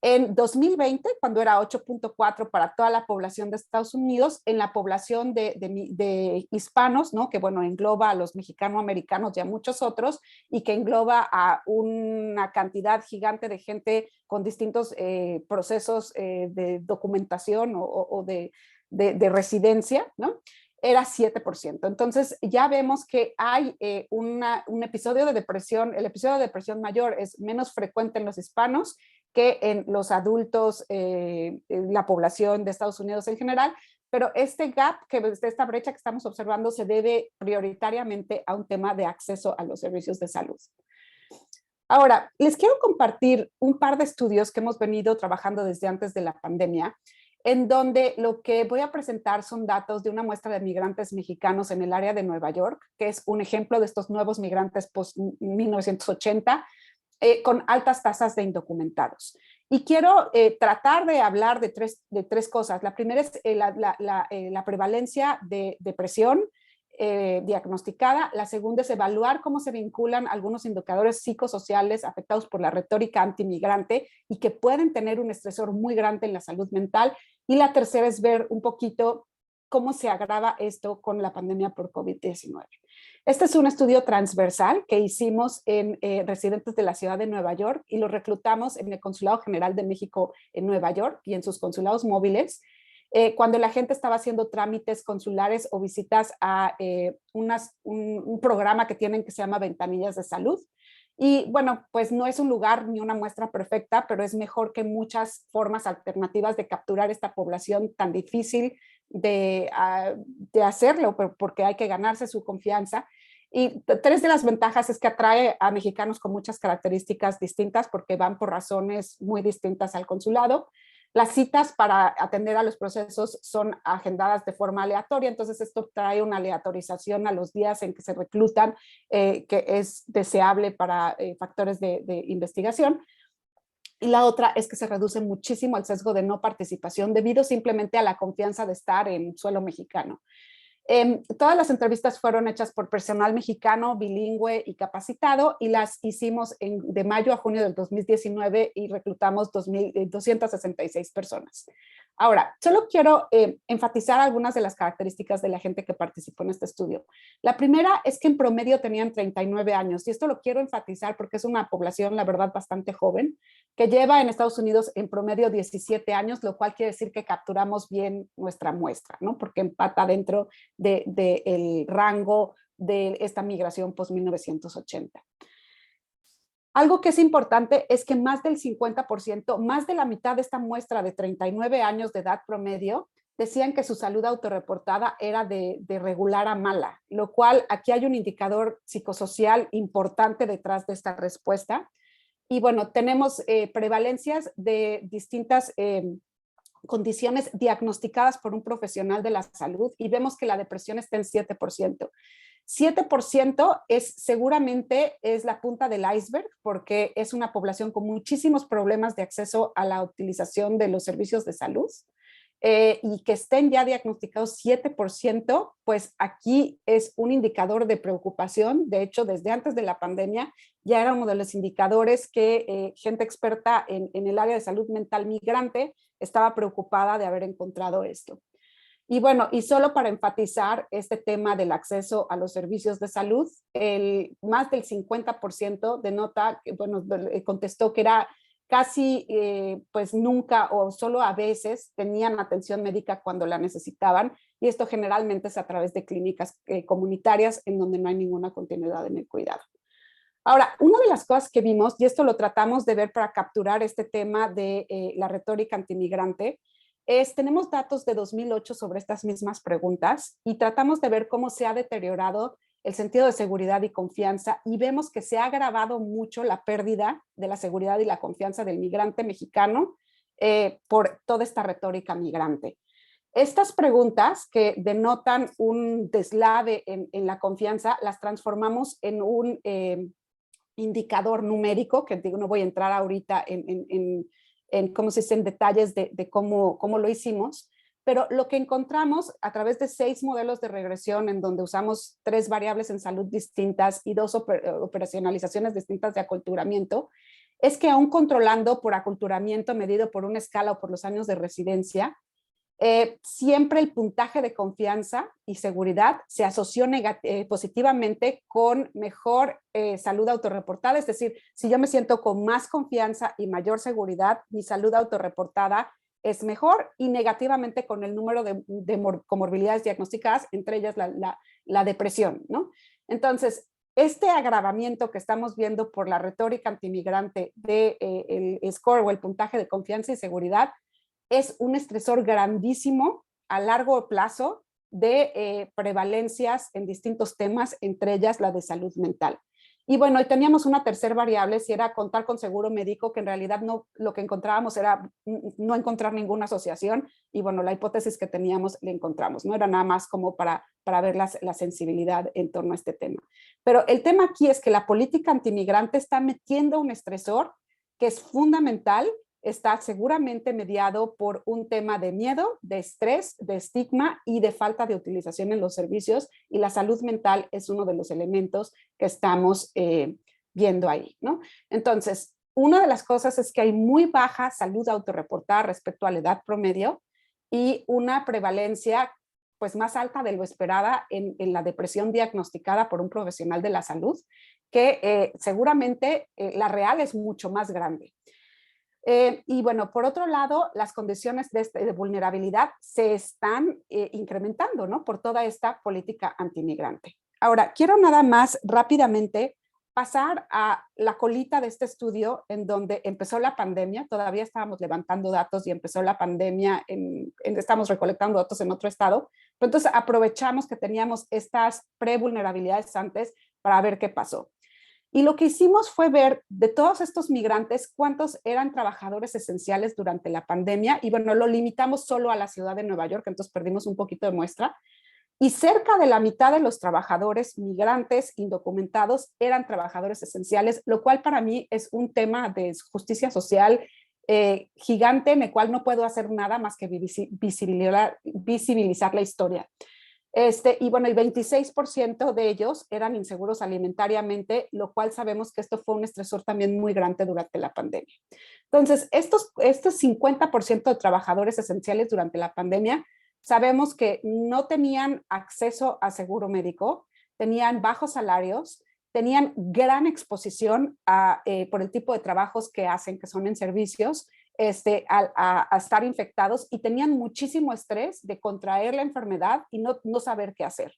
Speaker 4: En 2020, cuando era 8.4 para toda la población de Estados Unidos, en la población de hispanos, ¿no? Que bueno, engloba a los mexicanoamericanos y a muchos otros, y que engloba a una cantidad gigante de gente con distintos procesos de documentación o de residencia, ¿no? Era 7%. Entonces ya vemos que hay un episodio de depresión, el episodio de depresión mayor es menos frecuente en los hispanos que en los adultos, en la población de Estados Unidos en general, pero este gap, esta brecha que estamos observando se debe prioritariamente a un tema de acceso a los servicios de salud. Ahora, les quiero compartir un par de estudios que hemos venido trabajando desde antes de la pandemia, en donde lo que voy a presentar son datos de una muestra de migrantes mexicanos en el área de Nueva York, que es un ejemplo de estos nuevos migrantes post-1980, con altas tasas de indocumentados. Y quiero tratar de hablar de tres cosas. La primera es la prevalencia de depresión diagnosticada. La segunda es evaluar cómo se vinculan algunos indicadores psicosociales afectados por la retórica antimigrante y que pueden tener un estresor muy grande en la salud mental. Y la tercera es ver un poquito cómo se agrava esto con la pandemia por COVID-19. Este es un estudio transversal que hicimos en residentes de la ciudad de Nueva York y lo reclutamos en el Consulado General de México en Nueva York y en sus consulados móviles, cuando la gente estaba haciendo trámites consulares o visitas a un programa que tienen que se llama Ventanillas de Salud. Y bueno, pues no es un lugar ni una muestra perfecta, pero es mejor que muchas formas alternativas de capturar esta población tan difícil de hacerlo, porque hay que ganarse su confianza. Y tres de las ventajas es que atrae a mexicanos con muchas características distintas porque van por razones muy distintas al consulado. Las citas para atender a los procesos son agendadas de forma aleatoria, entonces esto trae una aleatorización a los días en que se reclutan, que es deseable para factores de investigación. Y la otra es que se reduce muchísimo el sesgo de no participación debido simplemente a la confianza de estar en suelo mexicano. Todas las entrevistas fueron hechas por personal mexicano, bilingüe y capacitado y las hicimos de mayo a junio del 2019 y reclutamos 266 personas. Ahora, solo quiero enfatizar algunas de las características de la gente que participó en este estudio. La primera es que en promedio tenían 39 años y esto lo quiero enfatizar porque es una población, la verdad, bastante joven, que lleva en Estados Unidos en promedio 17 años, lo cual quiere decir que capturamos bien nuestra muestra, ¿no? Porque empata dentro del rango de esta migración post-1980. Algo que es importante es que más del 50%, más de la mitad de esta muestra de 39 años de edad promedio, decían que su salud autorreportada era de regular a mala, lo cual aquí hay un indicador psicosocial importante detrás de esta respuesta. Y bueno, tenemos prevalencias de distintas condiciones diagnosticadas por un profesional de la salud y vemos que la depresión está en 7%. 7% seguramente es la punta del iceberg porque es una población con muchísimos problemas de acceso a la utilización de los servicios de salud. Y que estén ya diagnosticados 7%, pues aquí es un indicador de preocupación. De hecho, desde antes de la pandemia ya era uno de los indicadores que gente experta en el área de salud mental migrante estaba preocupada de haber encontrado esto. Y bueno, y solo para enfatizar este tema del acceso a los servicios de salud, más del 50% denota, bueno, contestó que era casi pues nunca o solo a veces tenían atención médica cuando la necesitaban y esto generalmente es a través de clínicas comunitarias en donde no hay ninguna continuidad en el cuidado. Ahora, una de las cosas que vimos, y esto lo tratamos de ver para capturar este tema de la retórica antimigrante, tenemos datos de 2008 sobre estas mismas preguntas y tratamos de ver cómo se ha deteriorado el sentido de seguridad y confianza y vemos que se ha agravado mucho la pérdida de la seguridad y la confianza del migrante mexicano por toda esta retórica migrante. Estas preguntas que denotan un deslave en la confianza, las transformamos en un indicador numérico, que digo, no voy a entrar ahorita en cómo se dice, en detalles de cómo lo hicimos, pero lo que encontramos a través de 6 modelos de regresión en donde usamos 3 variables en salud distintas y 2 operacionalizaciones distintas de aculturamiento, es que aún controlando por aculturamiento medido por una escala o por los años de residencia, siempre el puntaje de confianza y seguridad se asoció positivamente con mejor salud autorreportada, es decir, si yo me siento con más confianza y mayor seguridad, mi salud autorreportada es mejor, y negativamente con el número de comorbilidades diagnosticadas, entre ellas la depresión, ¿no? Entonces, este agravamiento que estamos viendo por la retórica antimigrante del score o el puntaje de confianza y seguridad es un estresor grandísimo a largo plazo de prevalencias en distintos temas, entre ellas la de salud mental. Y bueno, y teníamos una tercera variable, si era contar con seguro médico, que en realidad no, lo que encontrábamos era no encontrar ninguna asociación, y bueno, la hipótesis que teníamos la encontramos, no era nada más como para ver la sensibilidad en torno a este tema. Pero el tema aquí es que la política antimigrante está metiendo un estresor que es fundamental, está seguramente mediado por un tema de miedo, de estrés, de estigma y de falta de utilización en los servicios, y la salud mental es uno de los elementos que estamos viendo ahí, ¿no? Entonces, una de las cosas es que hay muy baja salud autorreportada respecto a la edad promedio y una prevalencia pues más alta de lo esperada en la depresión diagnosticada por un profesional de la salud, que seguramente la real es mucho más grande. Y bueno, por otro lado, las condiciones de vulnerabilidad se están incrementando, ¿no? Por toda esta política antimigrante. Ahora, quiero nada más rápidamente pasar a la colita de este estudio en donde empezó la pandemia. Todavía estábamos levantando datos y empezó la pandemia, estamos recolectando datos en otro estado, pero entonces aprovechamos que teníamos estas prevulnerabilidades antes para ver qué pasó. Y lo que hicimos fue ver de todos estos migrantes cuántos eran trabajadores esenciales durante la pandemia, y bueno, lo limitamos solo a la ciudad de Nueva York, entonces perdimos un poquito de muestra, y cerca de la mitad de los trabajadores migrantes indocumentados eran trabajadores esenciales, lo cual para mí es un tema de justicia social gigante, en el cual no puedo hacer nada más que visibilizar la historia. Y bueno, el 26% de ellos eran inseguros alimentariamente, lo cual sabemos que esto fue un estresor también muy grande durante la pandemia. Entonces, estos 50% de trabajadores esenciales durante la pandemia, sabemos que no tenían acceso a seguro médico, tenían bajos salarios, tenían gran exposición por el tipo de trabajos que hacen, que son en servicios, a estar infectados, y tenían muchísimo estrés de contraer la enfermedad y no saber qué hacer.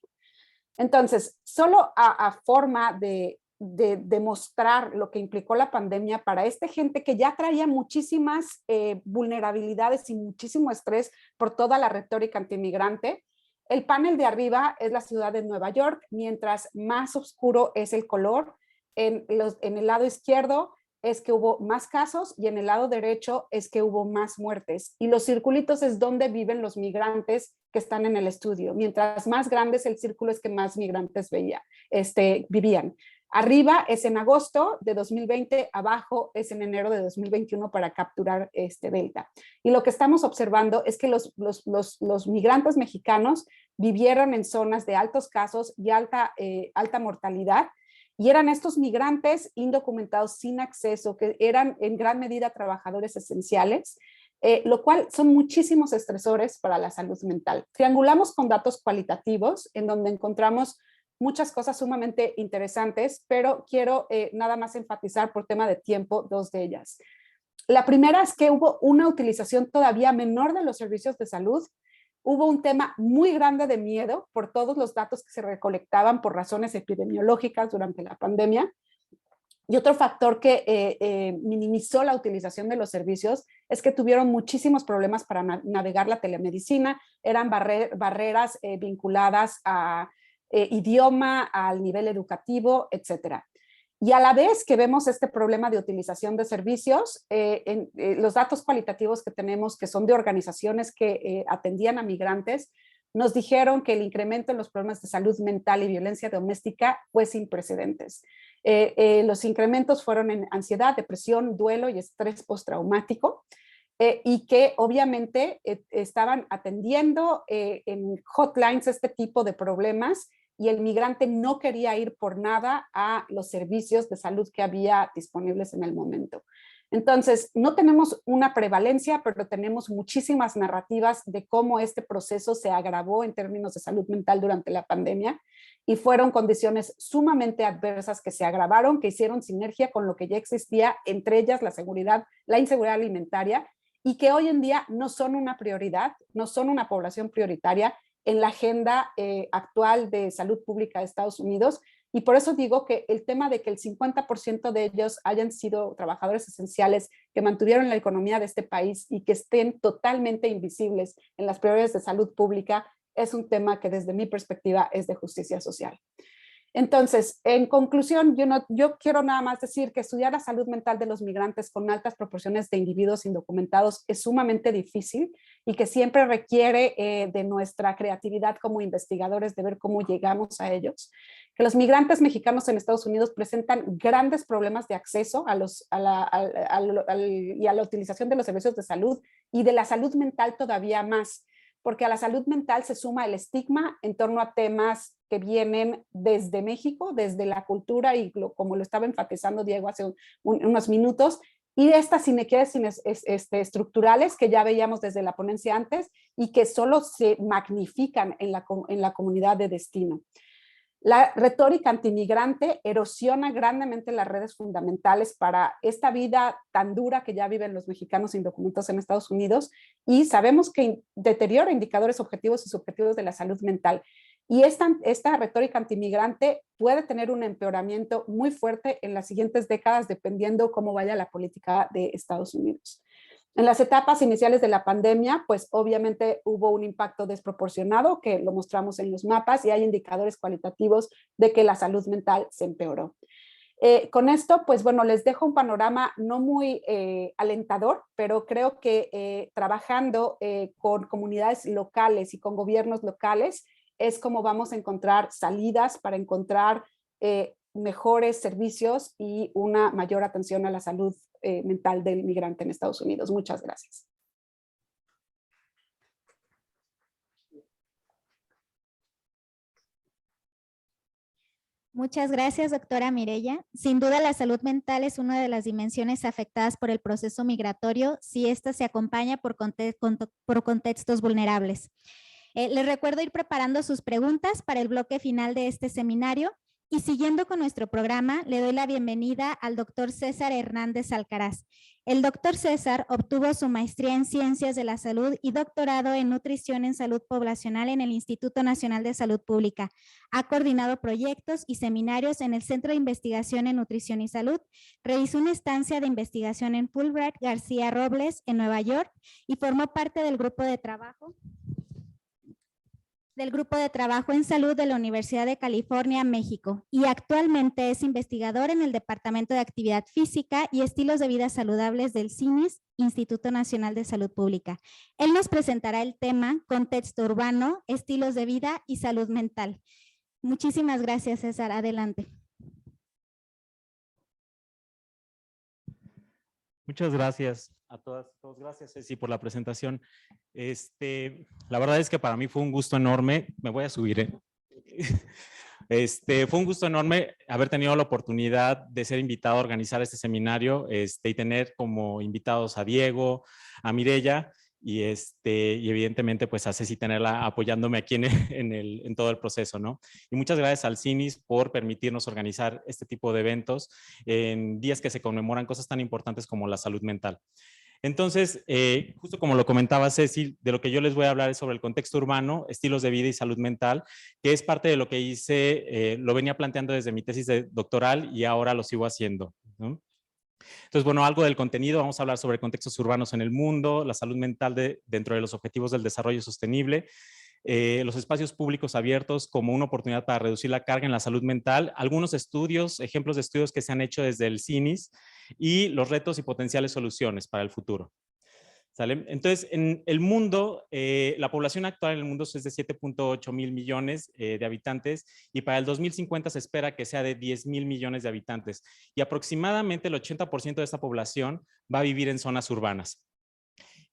Speaker 4: Entonces, solo a forma de demostrar lo que implicó la pandemia para esta gente que ya traía muchísimas vulnerabilidades y muchísimo estrés por toda la retórica antimigrante, el panel de arriba es la ciudad de Nueva York, mientras más oscuro es el color. En el lado izquierdo es que hubo más casos, y en el lado derecho es que hubo más muertes. Y los circulitos es donde viven los migrantes que están en el estudio. Mientras más grande es el círculo, es que más migrantes vivían. Arriba es en agosto de 2020, abajo es en enero de 2021 para capturar delta. Y lo que estamos observando es que los migrantes mexicanos vivieron en zonas de altos casos y alta mortalidad, y eran estos migrantes indocumentados sin acceso, que eran en gran medida trabajadores esenciales, lo cual son muchísimos estresores para la salud mental. Triangulamos con datos cualitativos en donde encontramos muchas cosas sumamente interesantes, pero quiero nada más enfatizar por tema de tiempo 2 de ellas. La primera es que hubo una utilización todavía menor de los servicios de salud. Hubo un tema muy grande de miedo por todos los datos que se recolectaban por razones epidemiológicas durante la pandemia. Y otro factor que minimizó la utilización de los servicios es que tuvieron muchísimos problemas para navegar la telemedicina. Eran barreras vinculadas a idioma, al nivel educativo, etcétera. Y a la vez que vemos este problema de utilización de servicios, los datos cualitativos que tenemos, que son de organizaciones que atendían a migrantes, nos dijeron que el incremento en los problemas de salud mental y violencia doméstica fue sin precedentes. Los incrementos fueron en ansiedad, depresión, duelo y estrés postraumático, y que obviamente estaban atendiendo en hotlines este tipo de problemas, y el migrante no quería ir por nada a los servicios de salud que había disponibles en el momento. Entonces, no tenemos una prevalencia, pero tenemos muchísimas narrativas de cómo este proceso se agravó en términos de salud mental durante la pandemia, y fueron condiciones sumamente adversas que se agravaron, que hicieron sinergia con lo que ya existía, entre ellas la inseguridad alimentaria, y que hoy en día no son una prioridad, no son una población prioritaria en la agenda actual de salud pública de Estados Unidos. Y por eso digo que el tema de que el 50% de ellos hayan sido trabajadores esenciales que mantuvieron la economía de este país y que estén totalmente invisibles en las prioridades de salud pública es un tema que desde mi perspectiva es de justicia social. Entonces, en conclusión, yo quiero nada más decir que estudiar la salud mental de los migrantes con altas proporciones de individuos indocumentados es sumamente difícil, y que siempre requiere de nuestra creatividad como investigadores de ver cómo llegamos a ellos. Que los migrantes mexicanos en Estados Unidos presentan grandes problemas de acceso a la utilización de los servicios de salud, y de la salud mental todavía más, porque a la salud mental se suma el estigma en torno a temas que vienen desde México, desde la cultura, y como lo estaba enfatizando Diego hace unos minutos, y de estas inequidades estructurales que ya veíamos desde la ponencia antes, y que solo se magnifican en la comunidad de destino. La retórica antimigrante erosiona grandemente las redes fundamentales para esta vida tan dura que ya viven los mexicanos indocumentados en Estados Unidos, y sabemos que deteriora indicadores objetivos y subjetivos de la salud mental. Y esta retórica antimigrante puede tener un empeoramiento muy fuerte en las siguientes décadas, dependiendo cómo vaya la política de Estados Unidos. En las etapas iniciales de la pandemia, pues obviamente hubo un impacto desproporcionado, que lo mostramos en los mapas, y hay indicadores cualitativos de que la salud mental se empeoró. Con esto, pues bueno, les dejo un panorama no muy alentador, pero creo que trabajando con comunidades locales y con gobiernos locales es como vamos a encontrar salidas para encontrar mejores servicios y una mayor atención a la salud mental del migrante en Estados Unidos. Muchas gracias.
Speaker 1: Muchas gracias, doctora Mireya. Sin duda, la salud mental es una de las dimensiones afectadas por el proceso migratorio si ésta se acompaña por contextos vulnerables. Les recuerdo ir preparando sus preguntas para el bloque final de este seminario, y siguiendo con nuestro programa, le doy la bienvenida al doctor César Hernández Alcaraz. El doctor César obtuvo su maestría en Ciencias de la Salud y doctorado en Nutrición en Salud Poblacional en el Instituto Nacional de Salud Pública. Ha coordinado proyectos y seminarios en el Centro de Investigación en Nutrición y Salud. Realizó una estancia de investigación en Fulbright García Robles en Nueva York y formó parte del grupo de trabajo en salud de la Universidad de California, México, y actualmente es investigador en el Departamento de Actividad Física y Estilos de Vida Saludables del CINIS, Instituto Nacional de Salud Pública. Él nos presentará el tema Contexto Urbano, Estilos de Vida y Salud Mental. Muchísimas gracias, César. Adelante.
Speaker 3: Muchas gracias a todas. Gracias, Ceci, por la presentación. La verdad es que para mí fue un gusto enorme. Me voy a subir. Fue un gusto enorme haber tenido la oportunidad de ser invitado a organizar este seminario y tener como invitados a Diego, a Mireya y evidentemente pues a Ceci, tenerla apoyándome aquí en todo el proceso, ¿no? Y muchas gracias al CINIS por permitirnos organizar este tipo de eventos en días que se conmemoran cosas tan importantes como la salud mental. Entonces, justo como lo comentaba Ceci, de lo que yo les voy a hablar es sobre el contexto urbano, estilos de vida y salud mental, que es parte de lo que hice, lo venía planteando desde mi tesis doctoral y ahora lo sigo haciendo, ¿no? Entonces, bueno, algo del contenido, vamos a hablar sobre contextos urbanos en el mundo, la salud mental dentro de los objetivos del desarrollo sostenible. los espacios públicos abiertos como una oportunidad para reducir la carga en la salud mental, algunos estudios, ejemplos de estudios que se han hecho desde el CINIS y los retos y potenciales soluciones para el futuro. ¿Sale? Entonces, en el mundo, la población actual en el mundo es de 7.8 mil millones de habitantes y para el 2050 se espera que sea de 10 mil millones de habitantes y aproximadamente el 80% de esta población va a vivir en zonas urbanas.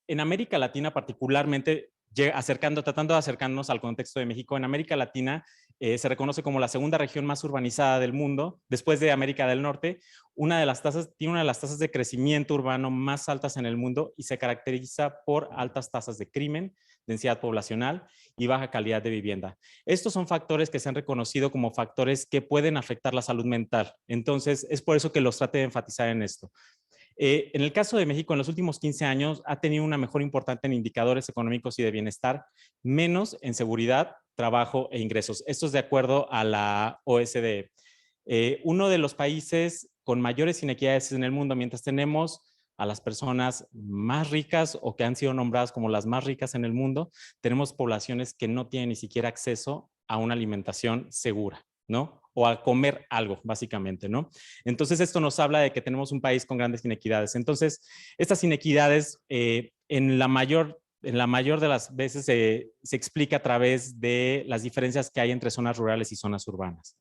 Speaker 3: En América Latina particularmente, tratando de acercarnos al contexto de México, en América Latina se reconoce como la segunda región más urbanizada del mundo, después de América del Norte. Tiene una de las tasas de crecimiento urbano más altas en el mundo y se caracteriza por altas tasas de crimen, densidad poblacional y baja calidad de vivienda. Estos son factores que se han reconocido como factores que pueden afectar la salud mental. Entonces, es por eso que los traté de enfatizar en esto. En el caso de México, en los últimos 15 años ha tenido una mejora importante en indicadores económicos y de bienestar, menos en seguridad, trabajo e ingresos. Esto es de acuerdo a la OSDE. Uno de los países con mayores inequidades en el mundo, mientras tenemos a las personas más ricas o que han sido nombradas como las más ricas en el mundo, tenemos poblaciones que no tienen ni siquiera acceso a una alimentación segura, ¿no? O a comer algo, básicamente, ¿no? Entonces, esto nos habla de que tenemos un país con grandes inequidades. Entonces, estas inequidades en la mayor de las veces se explica a través de las diferencias que hay entre zonas rurales y zonas urbanas.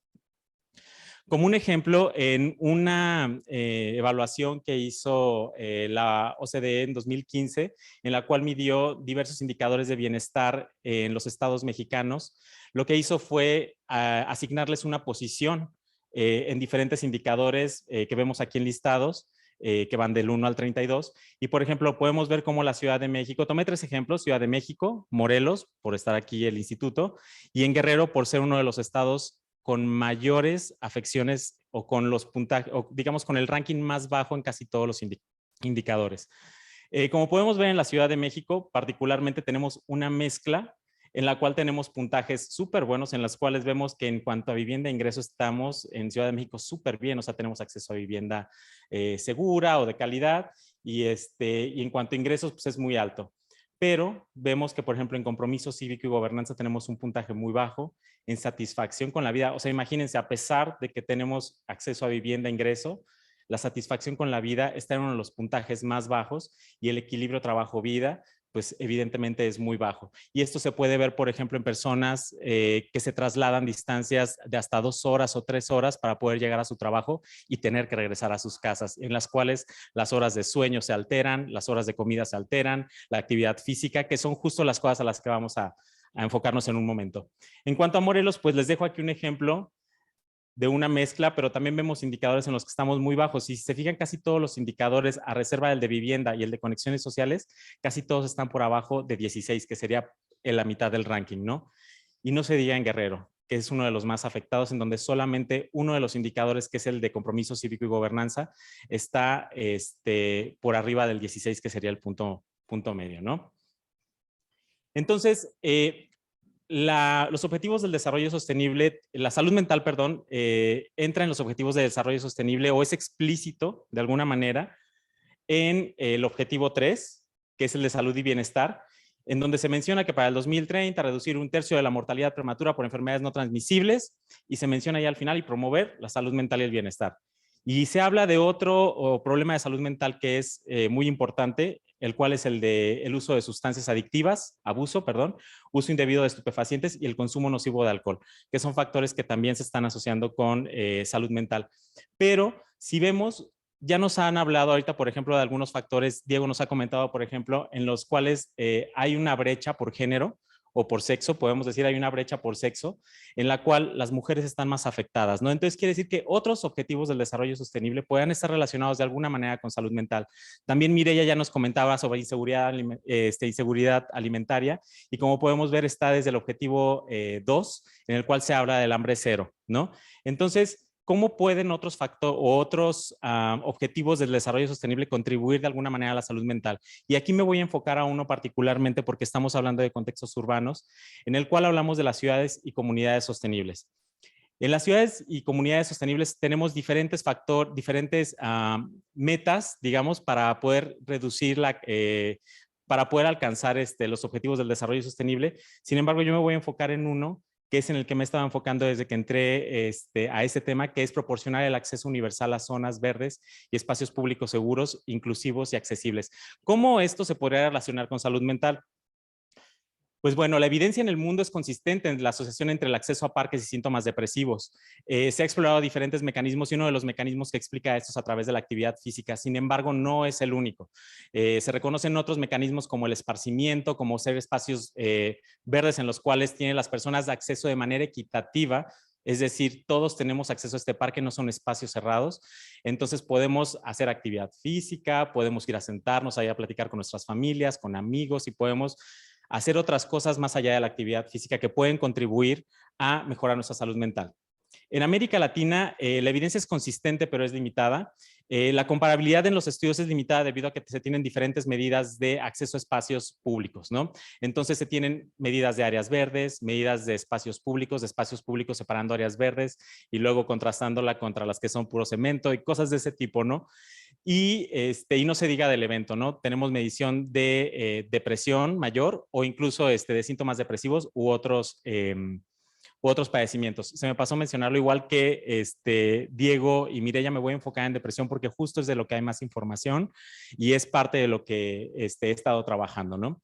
Speaker 3: Como un ejemplo, en una evaluación que hizo la OCDE en 2015, en la cual midió diversos indicadores de bienestar en los estados mexicanos, lo que hizo fue asignarles una posición en diferentes indicadores que vemos aquí enlistados, que van del 1 al 32. Y, por ejemplo, podemos ver cómo la Ciudad de México, tomé 3 ejemplos, Ciudad de México, Morelos, por estar aquí el instituto, y en Guerrero, por ser uno de los estados con mayores afecciones o con los puntajes, o digamos con el ranking más bajo en casi todos los indicadores. Como podemos ver en la Ciudad de México, particularmente tenemos una mezcla en la cual tenemos puntajes súper buenos, en las cuales vemos que en cuanto a vivienda e ingreso estamos en Ciudad de México súper bien, o sea, tenemos acceso a vivienda segura o de calidad, y en cuanto a ingresos, pues es muy alto. Pero vemos que, por ejemplo, en compromiso cívico y gobernanza tenemos un puntaje muy bajo, en satisfacción con la vida. O sea, imagínense, a pesar de que tenemos acceso a vivienda, ingreso, la satisfacción con la vida está en uno de los puntajes más bajos y el equilibrio trabajo-vida, pues evidentemente es muy bajo. Y esto se puede ver, por ejemplo, en personas que se trasladan distancias de hasta 2 horas o 3 horas para poder llegar a su trabajo y tener que regresar a sus casas, en las cuales las horas de sueño se alteran, las horas de comida se alteran, la actividad física, que son justo las cosas a las que vamos a enfocarnos en un momento. En cuanto a Morelos, pues les dejo aquí un ejemplo de una mezcla, pero también vemos indicadores en los que estamos muy bajos. Y si se fijan, casi todos los indicadores, a reserva del de vivienda y el de conexiones sociales, casi todos están por abajo de 16, que sería en la mitad del ranking, ¿no? Y no se diga en Guerrero, que es uno de los más afectados, en donde solamente uno de los indicadores, que es el de compromiso cívico y gobernanza, está por arriba del 16, que sería el punto medio, ¿no? Entonces, los objetivos del desarrollo sostenible, la salud mental, perdón, entra en los objetivos de desarrollo sostenible o es explícito de alguna manera en el objetivo 3, que es el de salud y bienestar, en donde se menciona que para el 2030 reducir 1/3 de la mortalidad prematura por enfermedades no transmisibles, y se menciona ya al final, y promover la salud mental y el bienestar. Y se habla de otro problema de salud mental que es muy importante, el cual es el de el uso de sustancias adictivas, uso indebido de estupefacientes y el consumo nocivo de alcohol, que son factores que también se están asociando con salud mental. Pero si vemos, ya nos han hablado ahorita, por ejemplo, de algunos factores, Diego nos ha comentado, por ejemplo, en los cuales hay una brecha por género o por sexo, podemos decir, hay una brecha por sexo, en la cual las mujeres están más afectadas, ¿no? Entonces quiere decir que otros objetivos del desarrollo sostenible puedan estar relacionados de alguna manera con salud mental. También Mireya ya nos comentaba sobre inseguridad alimentaria, y como podemos ver está desde el objetivo 2, en el cual se habla del hambre cero, ¿no? Entonces, ¿cómo pueden otros objetivos del desarrollo sostenible contribuir de alguna manera a la salud mental? Y aquí me voy a enfocar a uno particularmente porque estamos hablando de contextos urbanos, en el cual hablamos de las ciudades y comunidades sostenibles. En las ciudades y comunidades sostenibles tenemos diferentes metas, digamos, para poder reducir para poder alcanzar los objetivos del desarrollo sostenible. Sin embargo, yo me voy a enfocar en uno que es en el que me he estado enfocando desde que entré a este tema, que es proporcionar el acceso universal a zonas verdes y espacios públicos seguros, inclusivos y accesibles. ¿Cómo esto se podría relacionar con salud mental? Pues bueno, la evidencia en el mundo es consistente en la asociación entre el acceso a parques y síntomas depresivos. Se ha explorado diferentes mecanismos y uno de los mecanismos que explica esto es a través de la actividad física. Sin embargo, no es el único. Se reconocen otros mecanismos como el esparcimiento, como ser espacios verdes en los cuales tienen las personas acceso de manera equitativa. Es decir, todos tenemos acceso a este parque, no son espacios cerrados. Entonces podemos hacer actividad física, podemos ir a sentarnos ahí a platicar con nuestras familias, con amigos y podemos hacer otras cosas más allá de la actividad física que pueden contribuir a mejorar nuestra salud mental. En América Latina, la evidencia es consistente, pero es limitada. La comparabilidad en los estudios es limitada debido a que se tienen diferentes medidas de acceso a espacios públicos, ¿no? Entonces se tienen medidas de áreas verdes, medidas de espacios públicos separando áreas verdes y luego contrastándola contra las que son puro cemento y cosas de ese tipo, ¿no? Y no se diga del evento, ¿no? Tenemos medición de depresión mayor o incluso de síntomas depresivos u otros padecimientos. Se me pasó mencionarlo igual que Diego y Mireya, me voy a enfocar en depresión porque justo es de lo que hay más información y es parte de lo que he estado trabajando, ¿no?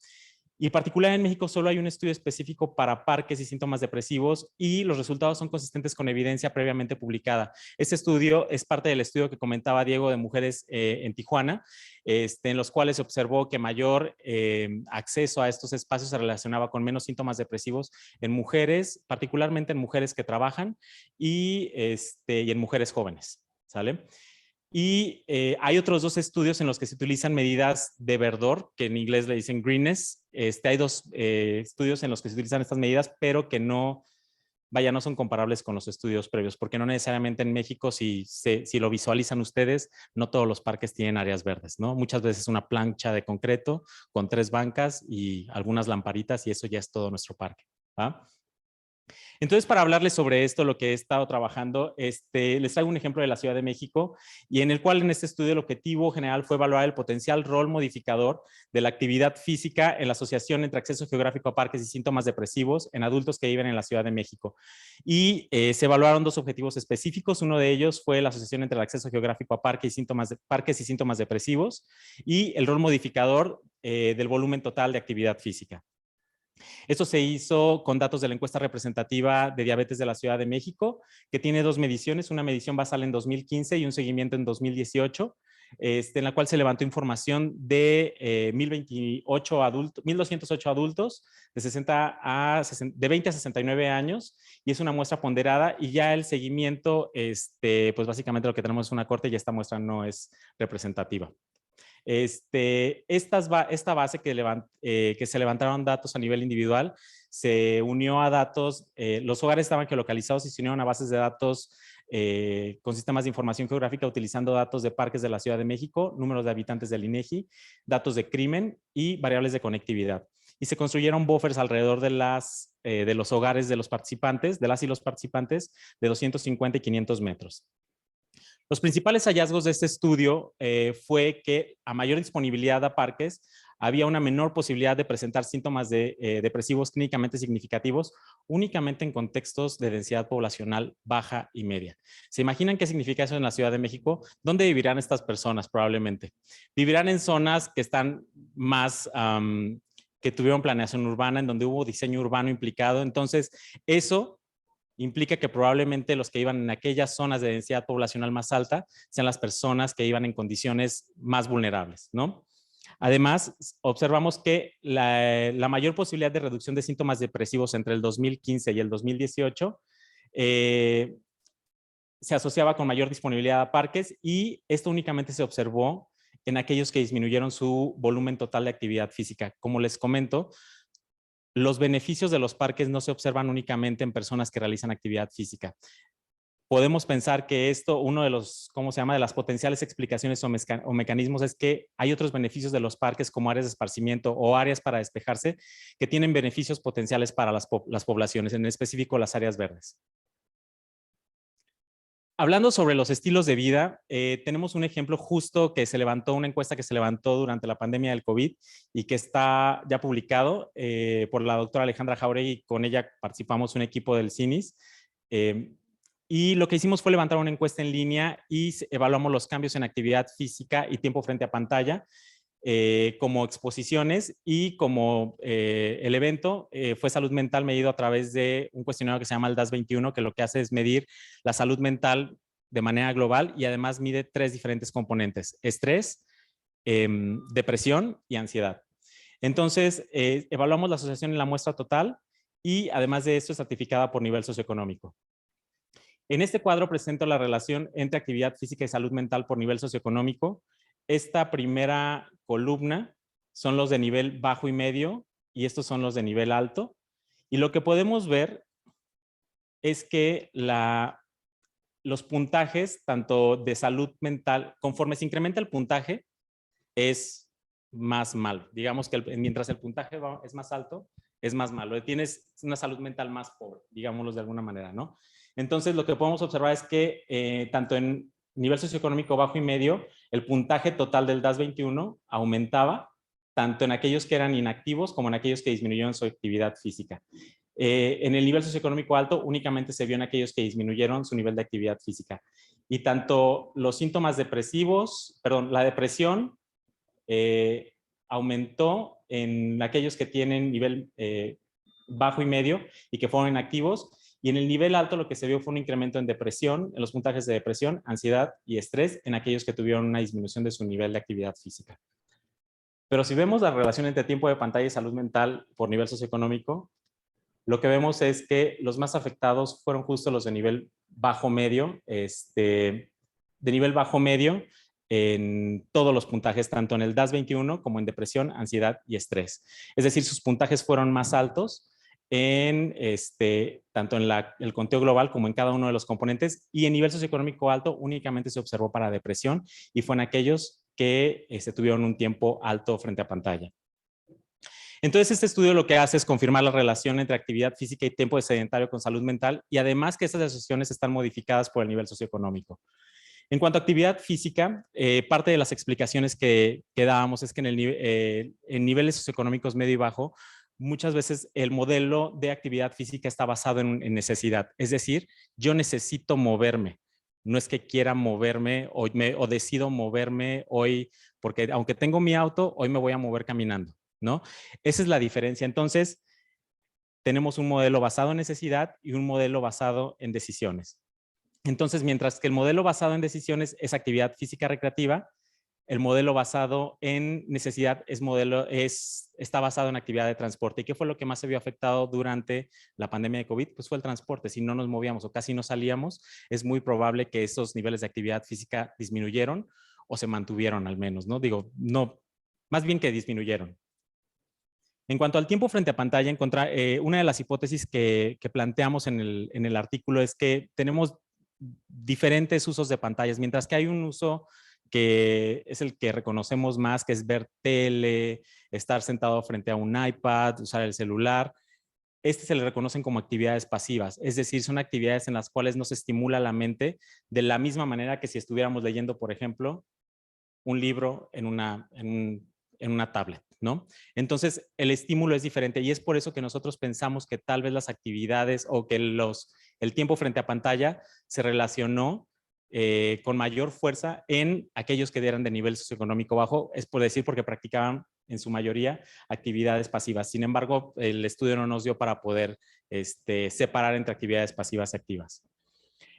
Speaker 3: Y en particular en México solo hay un estudio específico para parques y síntomas depresivos y los resultados son consistentes con evidencia previamente publicada. Este estudio es parte del estudio que comentaba Diego de mujeres en Tijuana, en los cuales se observó que mayor acceso a estos espacios se relacionaba con menos síntomas depresivos en mujeres, particularmente en mujeres que trabajan y en mujeres jóvenes, ¿sale? Y hay otros 2 estudios en los que se utilizan medidas de verdor, que en inglés le dicen greenness. Hay 2 estudios en los que se utilizan estas medidas, pero que no son comparables con los estudios previos, porque no necesariamente en México, si lo visualizan ustedes, no todos los parques tienen áreas verdes, ¿no? Muchas veces una plancha de concreto con 3 bancas y algunas lamparitas y eso ya es todo nuestro parque, ¿va? Entonces, para hablarles sobre esto, lo que he estado trabajando, les traigo un ejemplo de la Ciudad de México y en el cual en este estudio el objetivo general fue evaluar el potencial rol modificador de la actividad física en la asociación entre acceso geográfico a parques y síntomas depresivos en adultos que viven en la Ciudad de México. Y se evaluaron 2 objetivos específicos. Uno de ellos fue la asociación entre el acceso geográfico a parques y síntomas depresivos y el rol modificador del volumen total de actividad física. Esto se hizo con datos de la encuesta representativa de diabetes de la Ciudad de México, que tiene 2 mediciones, una medición basal en 2015 y un seguimiento en 2018, en la cual se levantó información de 1,208 adultos de 20 a 69 años y es una muestra ponderada y ya el seguimiento, pues básicamente lo que tenemos es una corte y esta muestra no es representativa. Esta base que se levantaron datos a nivel individual se unió a datos, los hogares estaban geolocalizados y se unieron a bases de datos con sistemas de información geográfica utilizando datos de parques de la Ciudad de México, números de habitantes del INEGI, datos de crimen y variables de conectividad. Y se construyeron buffers alrededor de los hogares de los participantes, de las y los participantes, de 250 y 500 metros. Los principales hallazgos de este estudio fue que a mayor disponibilidad a parques había una menor posibilidad de presentar síntomas depresivos clínicamente significativos únicamente en contextos de densidad poblacional baja y media. ¿Se imaginan qué significa eso en la Ciudad de México? ¿Dónde vivirán estas personas probablemente? Vivirán en zonas que están más, que tuvieron planeación urbana, en donde hubo diseño urbano implicado. Entonces, eso implica que probablemente los que iban en aquellas zonas de densidad poblacional más alta sean las personas que iban en condiciones más vulnerables, ¿no? Además, observamos que la mayor posibilidad de reducción de síntomas depresivos entre el 2015 y el 2018 se asociaba con mayor disponibilidad a parques y esto únicamente se observó en aquellos que disminuyeron su volumen total de actividad física. Como les comento, los beneficios de los parques no se observan únicamente en personas que realizan actividad física. Podemos pensar que esto, uno de los, de las potenciales explicaciones o mecanismos es que hay otros beneficios de los parques como áreas de esparcimiento o áreas para despejarse que tienen beneficios potenciales para las poblaciones, en específico las áreas verdes. Hablando sobre los estilos de vida, tenemos un ejemplo justo que se levantó, una encuesta que se levantó durante la pandemia del COVID y que está ya publicado por la doctora Alejandra Jauregui. Con ella participamos un equipo del CINIS. Y lo que hicimos fue levantar una encuesta en línea y evaluamos los cambios en actividad física y tiempo frente a pantalla como exposiciones, y como el evento fue salud mental medido a través de un cuestionario que se llama el DAS-21, que lo que hace es medir la salud mental de manera global y además mide 3 diferentes componentes: estrés, depresión y ansiedad. Entonces, evaluamos la asociación en la muestra total y además de esto es certificada por nivel socioeconómico. En este cuadro presento la relación entre actividad física y salud mental por nivel socioeconómico. Esta primera columna son los de nivel bajo y medio y estos son los de nivel alto. Y lo que podemos ver es que los puntajes, tanto de salud mental, conforme se incrementa el puntaje, es más malo. Digamos que mientras el puntaje es más alto, es más malo. Tienes una salud mental más pobre, digámoslo de alguna manera, ¿no? Entonces, lo que podemos observar es que tanto en nivel socioeconómico bajo y medio, el puntaje total del DAS-21 aumentaba, tanto en aquellos que eran inactivos como en aquellos que disminuyeron su actividad física. En el nivel socioeconómico alto únicamente se vio en aquellos que disminuyeron su nivel de actividad física. Y tanto los síntomas depresivos, perdón, la depresión aumentó en aquellos que tienen nivel bajo y medio y que fueron inactivos. Y en el nivel alto lo que se vio fue un incremento en depresión, en los puntajes de depresión, ansiedad y estrés en aquellos que tuvieron una disminución de su nivel de actividad física. Pero si vemos la relación entre tiempo de pantalla y salud mental por nivel socioeconómico, lo que vemos es que los más afectados fueron justo los de nivel bajo-medio, de nivel bajo-medio en todos los puntajes, tanto en el DAS-21 como en depresión, ansiedad y estrés. Es decir, sus puntajes fueron más altos en tanto en el conteo global como en cada uno de los componentes, y en nivel socioeconómico alto únicamente se observó para depresión y fue en aquellos que tuvieron un tiempo alto frente a pantalla. Entonces, este estudio lo que hace es confirmar la relación entre actividad física y tiempo de sedentario con salud mental, y además que estas asociaciones están modificadas por el nivel socioeconómico. En cuanto a actividad física, parte de las explicaciones que dábamos es que en niveles socioeconómicos medio y bajo, muchas veces el modelo de actividad física está basado en necesidad. Es decir, yo necesito moverme. No es que quiera moverme o decido moverme hoy, porque aunque tengo mi auto, hoy me voy a mover caminando, ¿no? Esa es la diferencia. Entonces, tenemos un modelo basado en necesidad y un modelo basado en decisiones. Entonces, mientras que el modelo basado en decisiones es actividad física recreativa, el modelo basado en necesidad está basado en actividad de transporte. ¿Y qué fue lo que más se vio afectado durante la pandemia de COVID? Pues fue el transporte. Si no nos movíamos o casi no salíamos, es muy probable que esos niveles de actividad física disminuyeron o se mantuvieron al menos, ¿no? Digo, no, más bien que disminuyeron. En cuanto al tiempo frente a pantalla, una de las hipótesis que planteamos en el artículo es que tenemos diferentes usos de pantallas, mientras que hay un uso que es el que reconocemos más, que es ver tele, estar sentado frente a un iPad, usar el celular. Se le reconocen como actividades pasivas, es decir, son actividades en las cuales no se estimula la mente de la misma manera que si estuviéramos leyendo, por ejemplo, un libro en una tablet, ¿no? Entonces, el estímulo es diferente y es por eso que nosotros pensamos que tal vez las actividades o que el tiempo frente a pantalla se relacionó con mayor fuerza en aquellos que eran de nivel socioeconómico bajo, es por decir, porque practicaban en su mayoría actividades pasivas. Sin embargo, el estudio no nos dio para poder separar entre actividades pasivas y activas.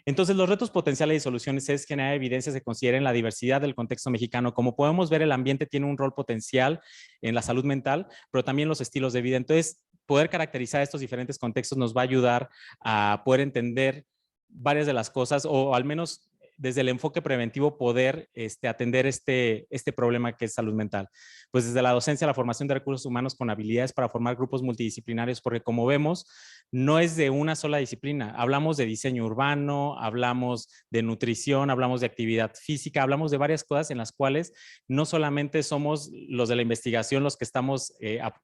Speaker 3: Entonces, los retos potenciales y soluciones es generar evidencias que consideren la diversidad del contexto mexicano. Como podemos ver, el ambiente tiene un rol potencial en la salud mental, pero también los estilos de vida. Entonces, poder caracterizar estos diferentes contextos nos va a ayudar a poder entender varias de las cosas, o al menos desde el enfoque preventivo poder atender este problema que es salud mental. Pues desde la docencia, la formación de recursos humanos con habilidades para formar grupos multidisciplinarios, porque como vemos, no es de una sola disciplina. Hablamos de diseño urbano, hablamos de nutrición, hablamos de actividad física, hablamos de varias cosas en las cuales no solamente somos los de la investigación los que estamos,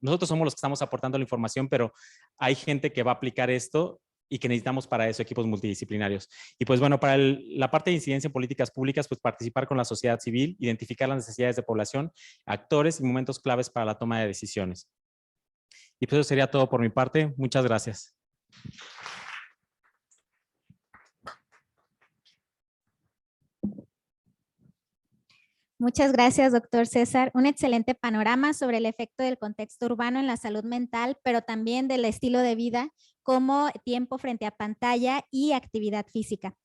Speaker 3: nosotros somos los que estamos aportando la información, pero hay gente que va a aplicar esto y que necesitamos para eso equipos multidisciplinarios. Y pues bueno, para la parte de incidencia en políticas públicas, pues participar con la sociedad civil, identificar las necesidades de población, actores y momentos claves para la toma de decisiones. Y pues eso sería todo por mi parte. Muchas gracias.
Speaker 1: Muchas gracias, doctor César. Un excelente panorama sobre el efecto del contexto urbano en la salud mental, pero también del estilo de vida como tiempo frente a pantalla y actividad física.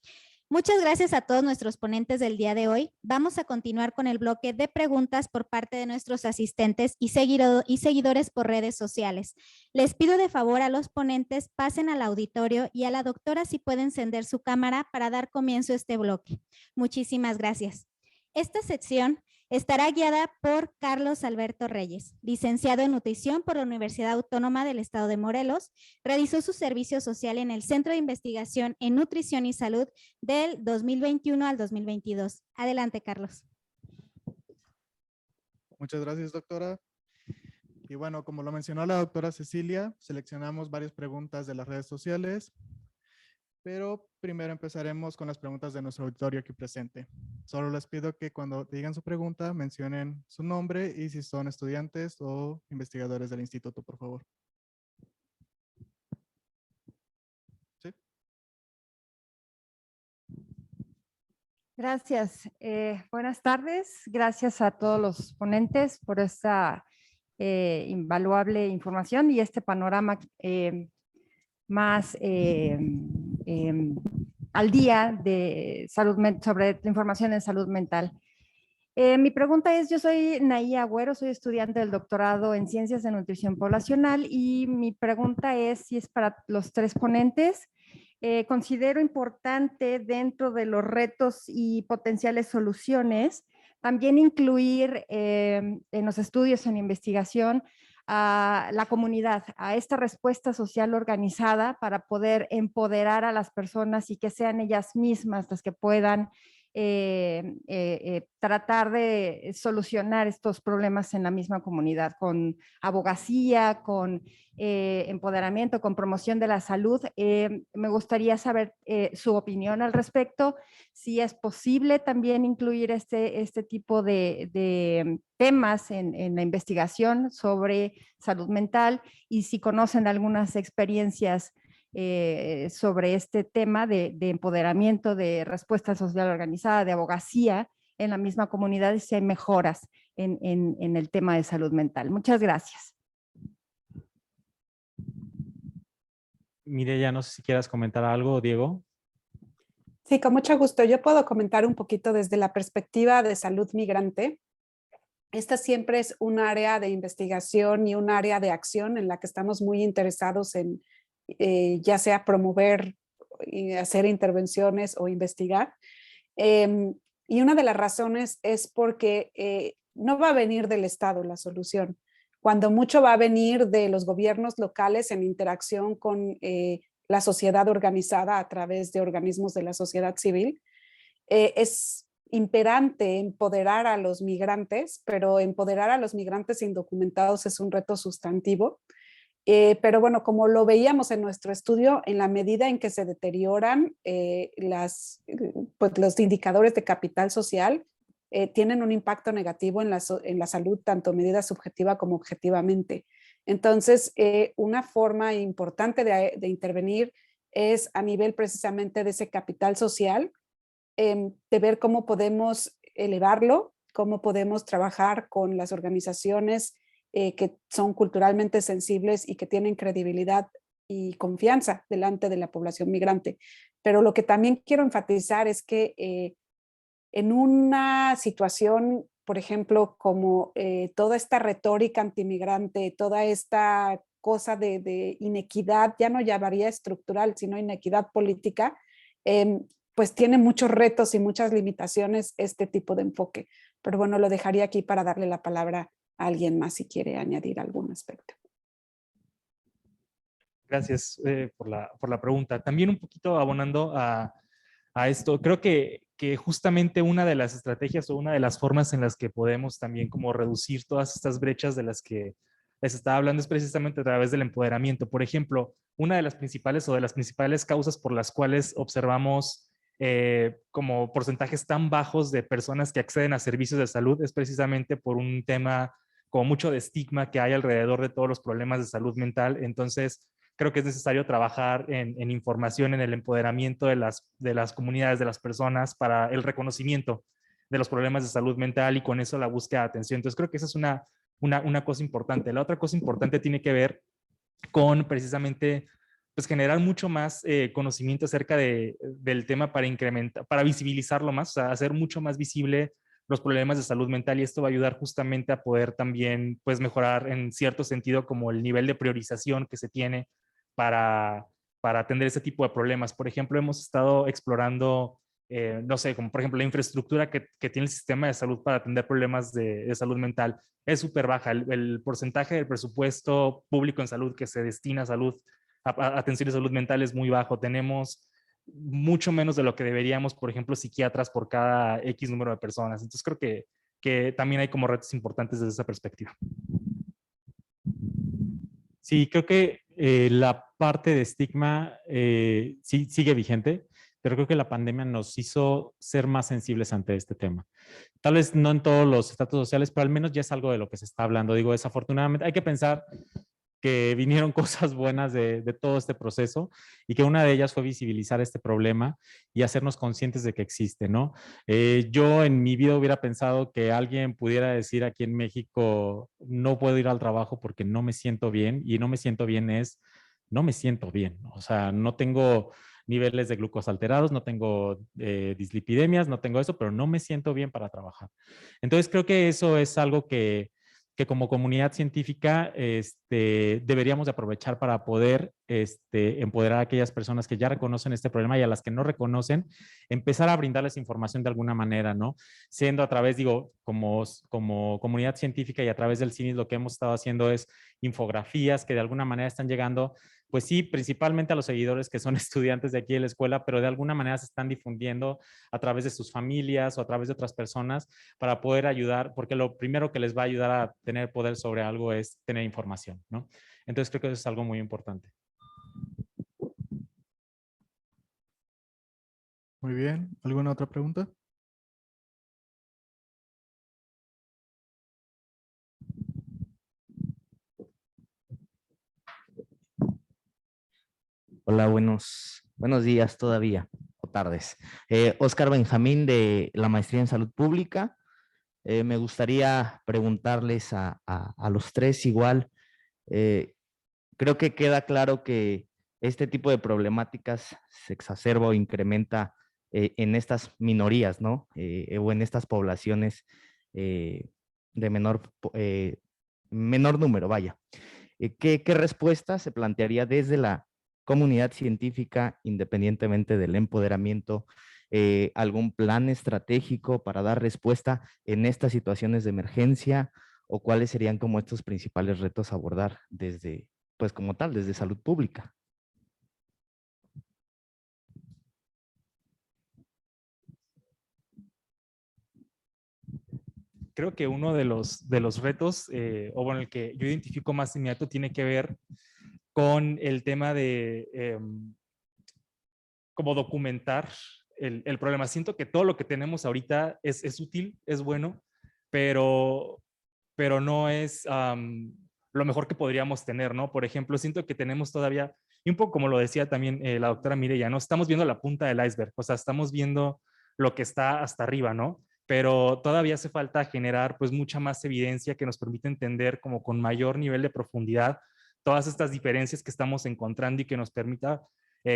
Speaker 1: Muchas gracias a todos nuestros ponentes del día de hoy. Vamos a continuar con el bloque de preguntas por parte de nuestros asistentes y seguidores por redes sociales. Les pido de favor a los ponentes pasen al auditorio y a la doctora si puede encender su cámara para dar comienzo a este bloque. Muchísimas gracias. Esta sección estará guiada por Carlos Alberto Reyes, licenciado en nutrición por la Universidad Autónoma del Estado de Morelos. Realizó su servicio social en el Centro de Investigación en Nutrición y Salud del 2021 al 2022. Adelante, Carlos.
Speaker 5: Muchas gracias, doctora. Y bueno, como lo mencionó la doctora Cecilia, seleccionamos varias preguntas de las redes sociales, pero primero empezaremos con las preguntas de nuestro auditorio aquí presente. Solo les pido que cuando digan su pregunta mencionen su nombre y si son estudiantes o investigadores del instituto, por favor. ¿Sí?
Speaker 6: Gracias. Buenas tardes. Gracias a todos los ponentes por esta invaluable información y este panorama más al día de salud sobre la información en salud mental. Mi pregunta es, yo soy Naía Agüero, soy estudiante del doctorado en Ciencias de Nutrición Poblacional y mi pregunta es si es para los tres ponentes. Considero importante dentro de los retos y potenciales soluciones también incluir en los estudios, en investigación, a la comunidad, a esta respuesta social organizada para poder empoderar a las personas y que sean ellas mismas las que puedan tratar de solucionar estos problemas en la misma comunidad, con abogacía, con empoderamiento, con promoción de la salud. Me gustaría saber su opinión al respecto, si es posible también incluir este tipo de temas en la investigación sobre salud mental y si conocen algunas experiencias sobre este tema de empoderamiento, de respuesta social organizada, de abogacía en la misma comunidad y si hay mejoras en el tema de salud mental. Muchas gracias.
Speaker 3: Mireya, no sé si quieras comentar algo, Diego.
Speaker 4: Sí, con mucho gusto. Yo puedo comentar un poquito desde la perspectiva de salud migrante. Esta siempre es un área de investigación y un área de acción en la que estamos muy interesados en ya sea promover, hacer intervenciones o investigar. Y una de las razones es porque no va a venir del Estado la solución. Cuando mucho va a venir de los gobiernos locales en interacción con la sociedad organizada a través de organismos de la sociedad civil. Es imperante empoderar a los migrantes, pero empoderar a los migrantes indocumentados es un reto sustantivo. Pero bueno, como lo veíamos en nuestro estudio, en la medida en que se deterioran pues los indicadores de capital social, tienen un impacto negativo en la salud, tanto medida subjetiva como objetivamente. Entonces, una forma importante de intervenir es a nivel precisamente de ese capital social, de ver cómo podemos elevarlo, cómo podemos trabajar con las organizaciones que son culturalmente sensibles y que tienen credibilidad y confianza delante de la población migrante. Pero lo que también quiero enfatizar es que en una situación, por ejemplo, como toda esta retórica antimigrante, toda esta cosa de inequidad, ya no llamaría estructural, sino inequidad política, pues tiene muchos retos y muchas limitaciones este tipo de enfoque. Pero bueno, lo dejaría aquí para darle la palabra a alguien más si quiere añadir algún aspecto.
Speaker 3: Gracias por la pregunta. También un poquito abonando a esto, creo que justamente una de las estrategias o una de las formas en las que podemos también como reducir todas estas brechas de las que les estaba hablando es precisamente a través del empoderamiento. Por ejemplo, una de las principales causas por las cuales observamos como porcentajes tan bajos de personas que acceden a servicios de salud es precisamente por un tema como mucho de estigma que hay alrededor de todos los problemas de salud mental. Entonces, creo que es necesario trabajar en información, en el empoderamiento de las comunidades, de las personas, para el reconocimiento de los problemas de salud mental y con eso la búsqueda de atención. Entonces, creo que esa es una cosa importante. La otra cosa importante tiene que ver con precisamente pues, generar mucho más conocimiento acerca del tema para incrementar, para visibilizarlo más, o sea, hacer mucho más visible los problemas de salud mental, y esto va a ayudar justamente a poder también pues mejorar en cierto sentido como el nivel de priorización que se tiene para atender ese tipo de problemas. Por ejemplo, hemos estado explorando no sé, como por ejemplo la infraestructura que tiene el sistema de salud para atender problemas de salud mental es súper baja. El porcentaje del presupuesto público en salud que se destina a salud, a atención de salud mental es muy bajo. Tenemos mucho menos de lo que deberíamos, por ejemplo, psiquiatras por cada X número de personas. Entonces creo que también hay como retos importantes desde esa perspectiva.
Speaker 7: Sí, creo que la parte de estigma sí sigue vigente, pero creo que la pandemia nos hizo ser más sensibles ante este tema. Tal vez no en todos los estratos sociales, pero al menos ya es algo de lo que se está hablando. Digo, desafortunadamente hay que pensar que vinieron cosas buenas de todo este proceso y que una de ellas fue visibilizar este problema y hacernos conscientes de que existe, ¿no? Yo en mi vida hubiera pensado que alguien pudiera decir aquí en México, no puedo ir al trabajo porque no me siento bien, y no me siento bien es, no me siento bien, o sea, no tengo niveles de glucosa alterados, no tengo dislipidemias, no tengo eso, pero no me siento bien para trabajar. Entonces creo que eso es algo que como comunidad científica deberíamos de aprovechar para poder empoderar a aquellas personas que ya reconocen este problema, y a las que no reconocen, empezar a brindarles información de alguna manera, ¿no? Siendo a través, digo, como comunidad científica y a través del CINIS, lo que hemos estado haciendo es infografías que de alguna manera están llegando, pues sí, principalmente a los seguidores que son estudiantes de aquí de la escuela, pero de alguna manera se están difundiendo a través de sus familias o a través de otras personas para poder ayudar, porque lo primero que les va a ayudar a tener poder sobre algo es tener información, ¿no? Entonces creo que eso es algo muy importante.
Speaker 5: Muy bien. ¿Alguna otra pregunta?
Speaker 8: Hola, buenos días todavía, o tardes. Oscar Benjamín, de la Maestría en Salud Pública. Me gustaría preguntarles a los tres igual. Creo que queda claro que este tipo de problemáticas se exacerba o incrementa en estas minorías, ¿no? O en estas poblaciones de menor número, vaya. ¿Qué respuesta se plantearía desde la comunidad científica, independientemente del empoderamiento, algún plan estratégico para dar respuesta en estas situaciones de emergencia, o cuáles serían como estos principales retos a abordar desde, pues como tal, desde salud pública?
Speaker 3: Creo que uno de los retos, o bueno, el que yo identifico más inmediato, tiene que ver con el tema de cómo documentar el problema. Siento que todo lo que tenemos ahorita es útil, es bueno, pero no es lo mejor que podríamos tener, ¿no? Por ejemplo, siento que tenemos todavía, y un poco como lo decía también la doctora Mireya, ¿no? Estamos viendo la punta del iceberg, o sea, estamos viendo lo que está hasta arriba, ¿no? Pero todavía hace falta generar pues mucha más evidencia que nos permita entender como con mayor nivel de profundidad todas estas diferencias que estamos encontrando y que nos permita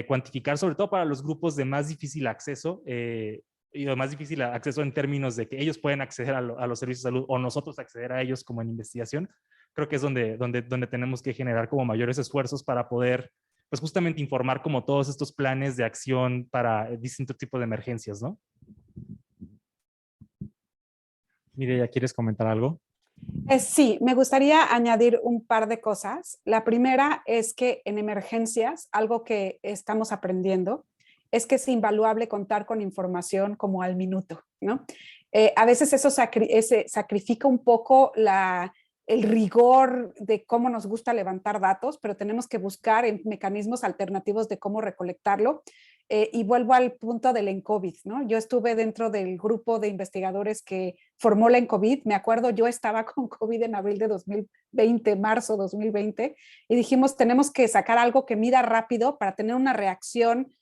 Speaker 3: cuantificar, sobre todo para los grupos de más difícil acceso, y de más difícil acceso en términos de que ellos pueden acceder a los servicios de salud o nosotros acceder a ellos como en investigación. Creo que es donde tenemos que generar como mayores esfuerzos para poder, pues justamente informar como todos estos planes de acción para distintos tipos de emergencias, ¿no?
Speaker 7: Mireya, ¿quieres comentar algo?
Speaker 4: Sí, me gustaría añadir un par de cosas. La primera es que en emergencias, algo que estamos aprendiendo es que es invaluable contar con información como al minuto, ¿no? A veces eso sacrifica un poco el rigor de cómo nos gusta levantar datos, pero tenemos que buscar mecanismos alternativos de cómo recolectarlo. Y vuelvo al punto del ENCOVID, ¿no? Yo estuve dentro del grupo de investigadores que formó la ENCOVID. Me acuerdo, yo estaba con COVID en abril de 2020, marzo 2020, y dijimos, tenemos que sacar algo que mida rápido para tener una reacción,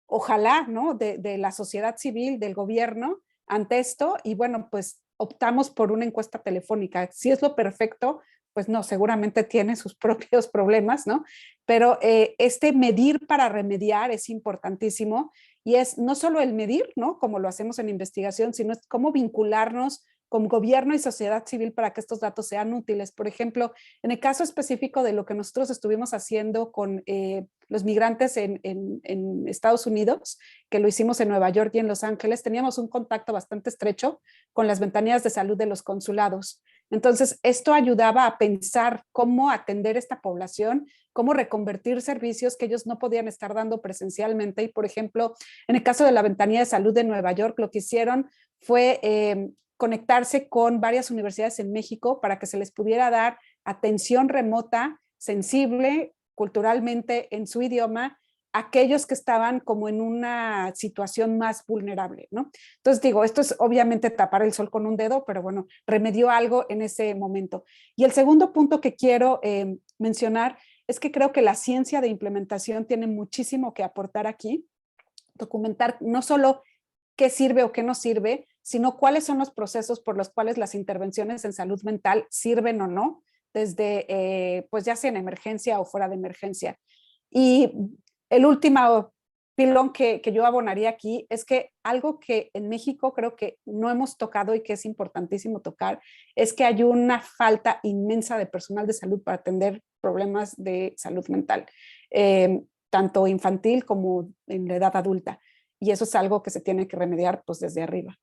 Speaker 4: ojalá, ¿no? De la sociedad civil, del gobierno ante esto. Y bueno, pues optamos por una encuesta telefónica. Si es lo perfecto, pues no, seguramente tiene sus propios problemas, ¿no? Pero este medir para remediar es importantísimo, y es no solo el medir, ¿no? Como lo hacemos en investigación, sino es cómo vincularnos con gobierno y sociedad civil para que estos datos sean útiles. Por ejemplo, en el caso específico de lo que nosotros estuvimos haciendo con los migrantes en Estados Unidos, que lo hicimos en Nueva York y en Los Ángeles, teníamos un contacto bastante estrecho con las ventanillas de salud de los consulados. Entonces, esto ayudaba a pensar cómo atender esta población, cómo reconvertir servicios que ellos no podían estar dando presencialmente. Y, por ejemplo, en el caso de la ventanilla de salud de Nueva York, lo que hicieron fue conectarse con varias universidades en México para que se les pudiera dar atención remota, sensible, culturalmente en su idioma, a aquellos que estaban como en una situación más vulnerable, ¿no? Entonces digo, esto es obviamente tapar el sol con un dedo, pero bueno, remedió algo en ese momento. Y el segundo punto que quiero mencionar es que creo que la ciencia de implementación tiene muchísimo que aportar aquí, documentar no solo qué sirve o qué no sirve, sino cuáles son los procesos por los cuales las intervenciones en salud mental sirven o no, desde, pues ya sea en emergencia o fuera de emergencia. Y el último pilón que yo abonaría aquí es que algo que en México creo que no hemos tocado y que es importantísimo tocar, es que hay una falta inmensa de personal de salud para atender problemas de salud mental, tanto infantil como en la edad adulta. Y eso es algo que se tiene que remediar pues desde arriba.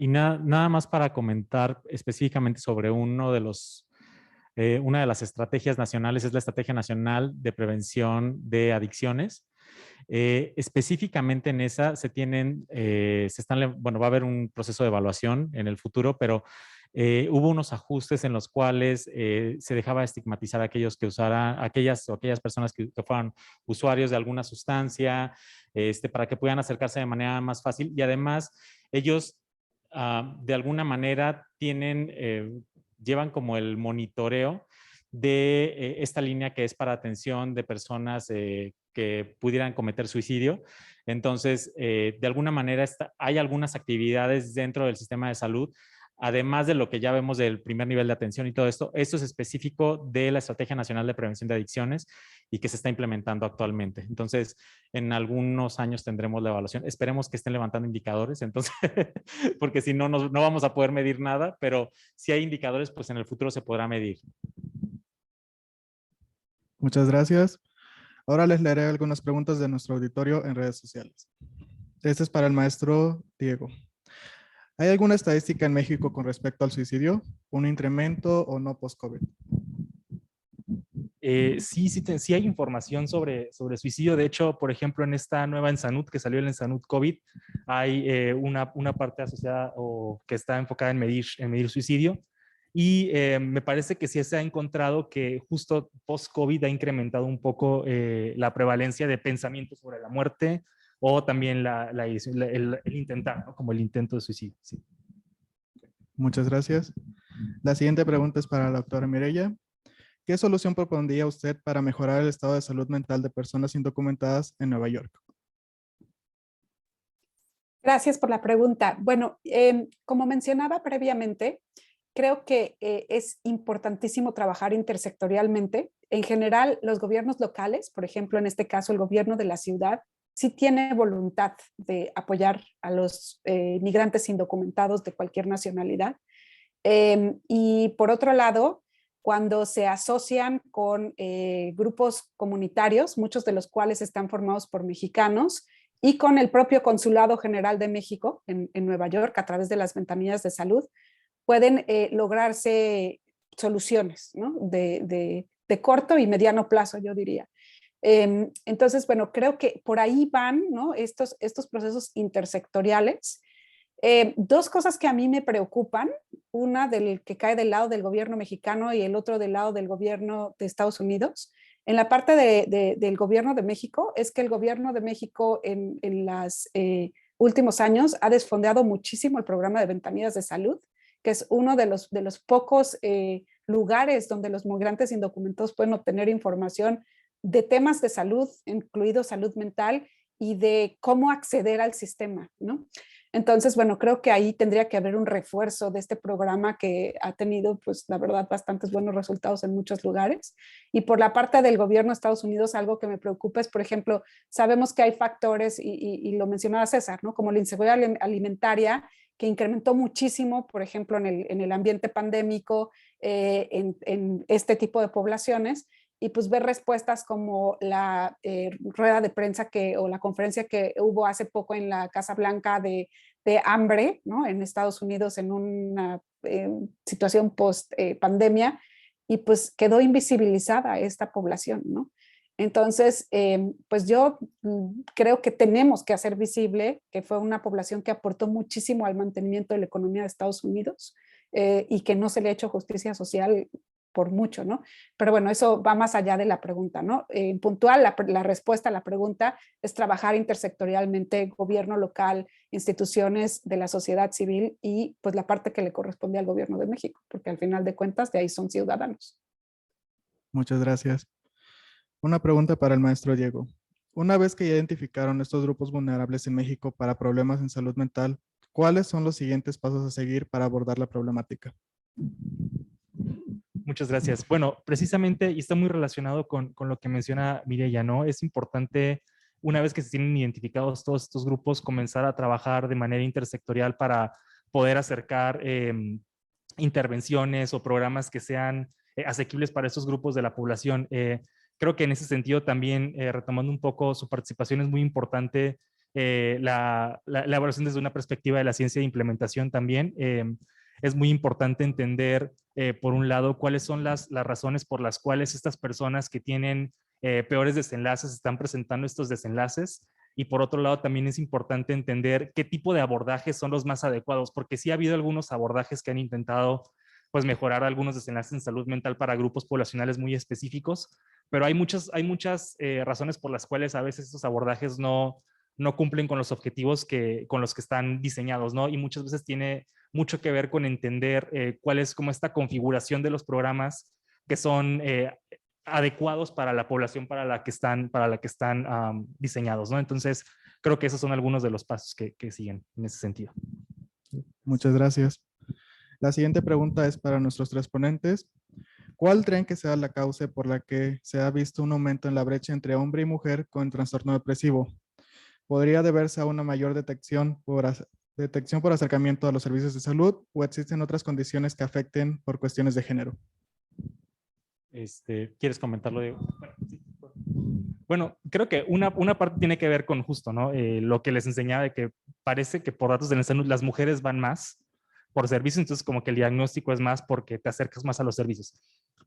Speaker 7: Y nada más para comentar específicamente sobre una de las estrategias nacionales, es la Estrategia Nacional de Prevención de Adicciones. Específicamente en esa va a haber un proceso de evaluación en el futuro, pero hubo unos ajustes en los cuales se dejaba estigmatizar a aquellos que usaran, aquellas personas que fueran usuarios de alguna sustancia, para que puedan acercarse de manera más fácil. Y además ellos de alguna manera llevan como el monitoreo de esta línea que es para atención de personas que pudieran cometer suicidio. Entonces, de alguna manera hay algunas actividades dentro del sistema de salud, además de lo que ya vemos del primer nivel de atención y todo esto. Esto es específico de la Estrategia Nacional de Prevención de Adicciones y que se está implementando actualmente. Entonces, en algunos años tendremos la evaluación. Esperemos que estén levantando indicadores, entonces, porque si no, no vamos a poder medir nada, pero si hay indicadores, pues en el futuro se podrá medir.
Speaker 5: Muchas gracias. Ahora les leeré algunas preguntas de nuestro auditorio en redes sociales. Este es para el maestro Diego. ¿Hay alguna estadística en México con respecto al suicidio? ¿Un incremento o no post-COVID?
Speaker 3: Sí hay información sobre suicidio. De hecho, por ejemplo, en esta nueva Ensanud que salió el Ensanud COVID, hay una parte asociada o que está enfocada en medir suicidio. Y me parece que sí se ha encontrado que justo post-COVID ha incrementado un poco la prevalencia de pensamientos sobre la muerte o también el intentar, ¿no? Como el intento de suicidio. Sí.
Speaker 5: Muchas gracias. La siguiente pregunta es para la doctora Mireya. ¿Qué solución propondría usted para mejorar el estado de salud mental de personas indocumentadas en Nueva York?
Speaker 4: Gracias por la pregunta. Bueno, como mencionaba previamente, creo que es importantísimo trabajar intersectorialmente. En general, los gobiernos locales, por ejemplo, en este caso el gobierno de la ciudad, sí tiene voluntad de apoyar a los migrantes indocumentados de cualquier nacionalidad. Y por otro lado, cuando se asocian con grupos comunitarios, muchos de los cuales están formados por mexicanos, y con el propio Consulado General de México en Nueva York, a través de las ventanillas de salud, pueden lograrse soluciones, ¿no? de corto y mediano plazo, yo diría. Entonces, bueno, creo que por ahí van, ¿no? estos procesos intersectoriales. Dos cosas que a mí me preocupan. una del que cae del lado del gobierno mexicano y el otro del lado del gobierno de Estados Unidos. En la parte del gobierno de México es que el gobierno de México en los últimos años ha desfondeado muchísimo el programa de ventanillas de salud, que es uno de los pocos lugares donde los migrantes indocumentados pueden obtener información de temas de salud, incluido salud mental, y de cómo acceder al sistema, ¿no? Entonces, bueno, creo que ahí tendría que haber un refuerzo de este programa que ha tenido, pues, la verdad, bastantes buenos resultados en muchos lugares. Y por la parte del gobierno de Estados Unidos, algo que me preocupa es, por ejemplo, sabemos que hay factores, y lo mencionaba César, ¿no? Como la inseguridad alimentaria, que incrementó muchísimo, por ejemplo, en el ambiente pandémico, en este tipo de poblaciones, y pues ver respuestas como la rueda de prensa o la conferencia que hubo hace poco en la Casa Blanca de hambre, ¿no? En Estados Unidos en una situación post pandemia, y pues quedó invisibilizada esta población, ¿no? Entonces, pues yo creo que tenemos que hacer visible que fue una población que aportó muchísimo al mantenimiento de la economía de Estados Unidos, y que no se le ha hecho justicia social por mucho, ¿no? Pero bueno, eso va más allá de la pregunta, ¿no? Puntual, la respuesta a la pregunta es trabajar intersectorialmente, gobierno local, instituciones de la sociedad civil y pues la parte que le corresponde al gobierno de México, porque al final de cuentas de ahí son ciudadanos.
Speaker 5: Muchas gracias. Una pregunta para el maestro Diego. Una vez que ya identificaron estos grupos vulnerables en México para problemas en salud mental, ¿cuáles son los siguientes pasos a seguir para abordar la problemática?
Speaker 3: Muchas gracias. Bueno, precisamente, y está muy relacionado con lo que menciona Mireya, ¿no? Es importante, una vez que se tienen identificados todos estos grupos, comenzar a trabajar de manera intersectorial para poder acercar intervenciones o programas que sean asequibles para estos grupos de la población. Creo que en ese sentido también, retomando un poco su participación, es muy importante la elaboración desde una perspectiva de la ciencia de implementación también. Es muy importante entender, por un lado, cuáles son las razones por las cuales estas personas que tienen peores desenlaces están presentando estos desenlaces. Y por otro lado, también es importante entender qué tipo de abordajes son los más adecuados, porque sí ha habido algunos abordajes que han intentado pues, mejorar algunos desenlaces en salud mental para grupos poblacionales muy específicos, pero hay muchas razones por las cuales a veces estos abordajes no cumplen con los objetivos con los que están diseñados, ¿no? Y muchas veces tiene mucho que ver con entender cuál es como esta configuración de los programas que son adecuados para la población para la que están diseñados, ¿no? Entonces, creo que esos son algunos de los pasos que siguen en ese sentido.
Speaker 5: Muchas gracias. La siguiente pregunta es para nuestros tres ponentes. ¿Cuál creen que sea la causa por la que se ha visto un aumento en la brecha entre hombre y mujer con trastorno depresivo? ¿Podría deberse a una mayor detección por acercamiento a los servicios de salud o existen otras condiciones que afecten por cuestiones de género?
Speaker 3: ¿Quieres comentarlo, Diego? Bueno, creo que una parte tiene que ver con justo, ¿no? Lo que les enseñaba de que parece que por datos de la salud las mujeres van más por servicios, entonces como que el diagnóstico es más porque te acercas más a los servicios.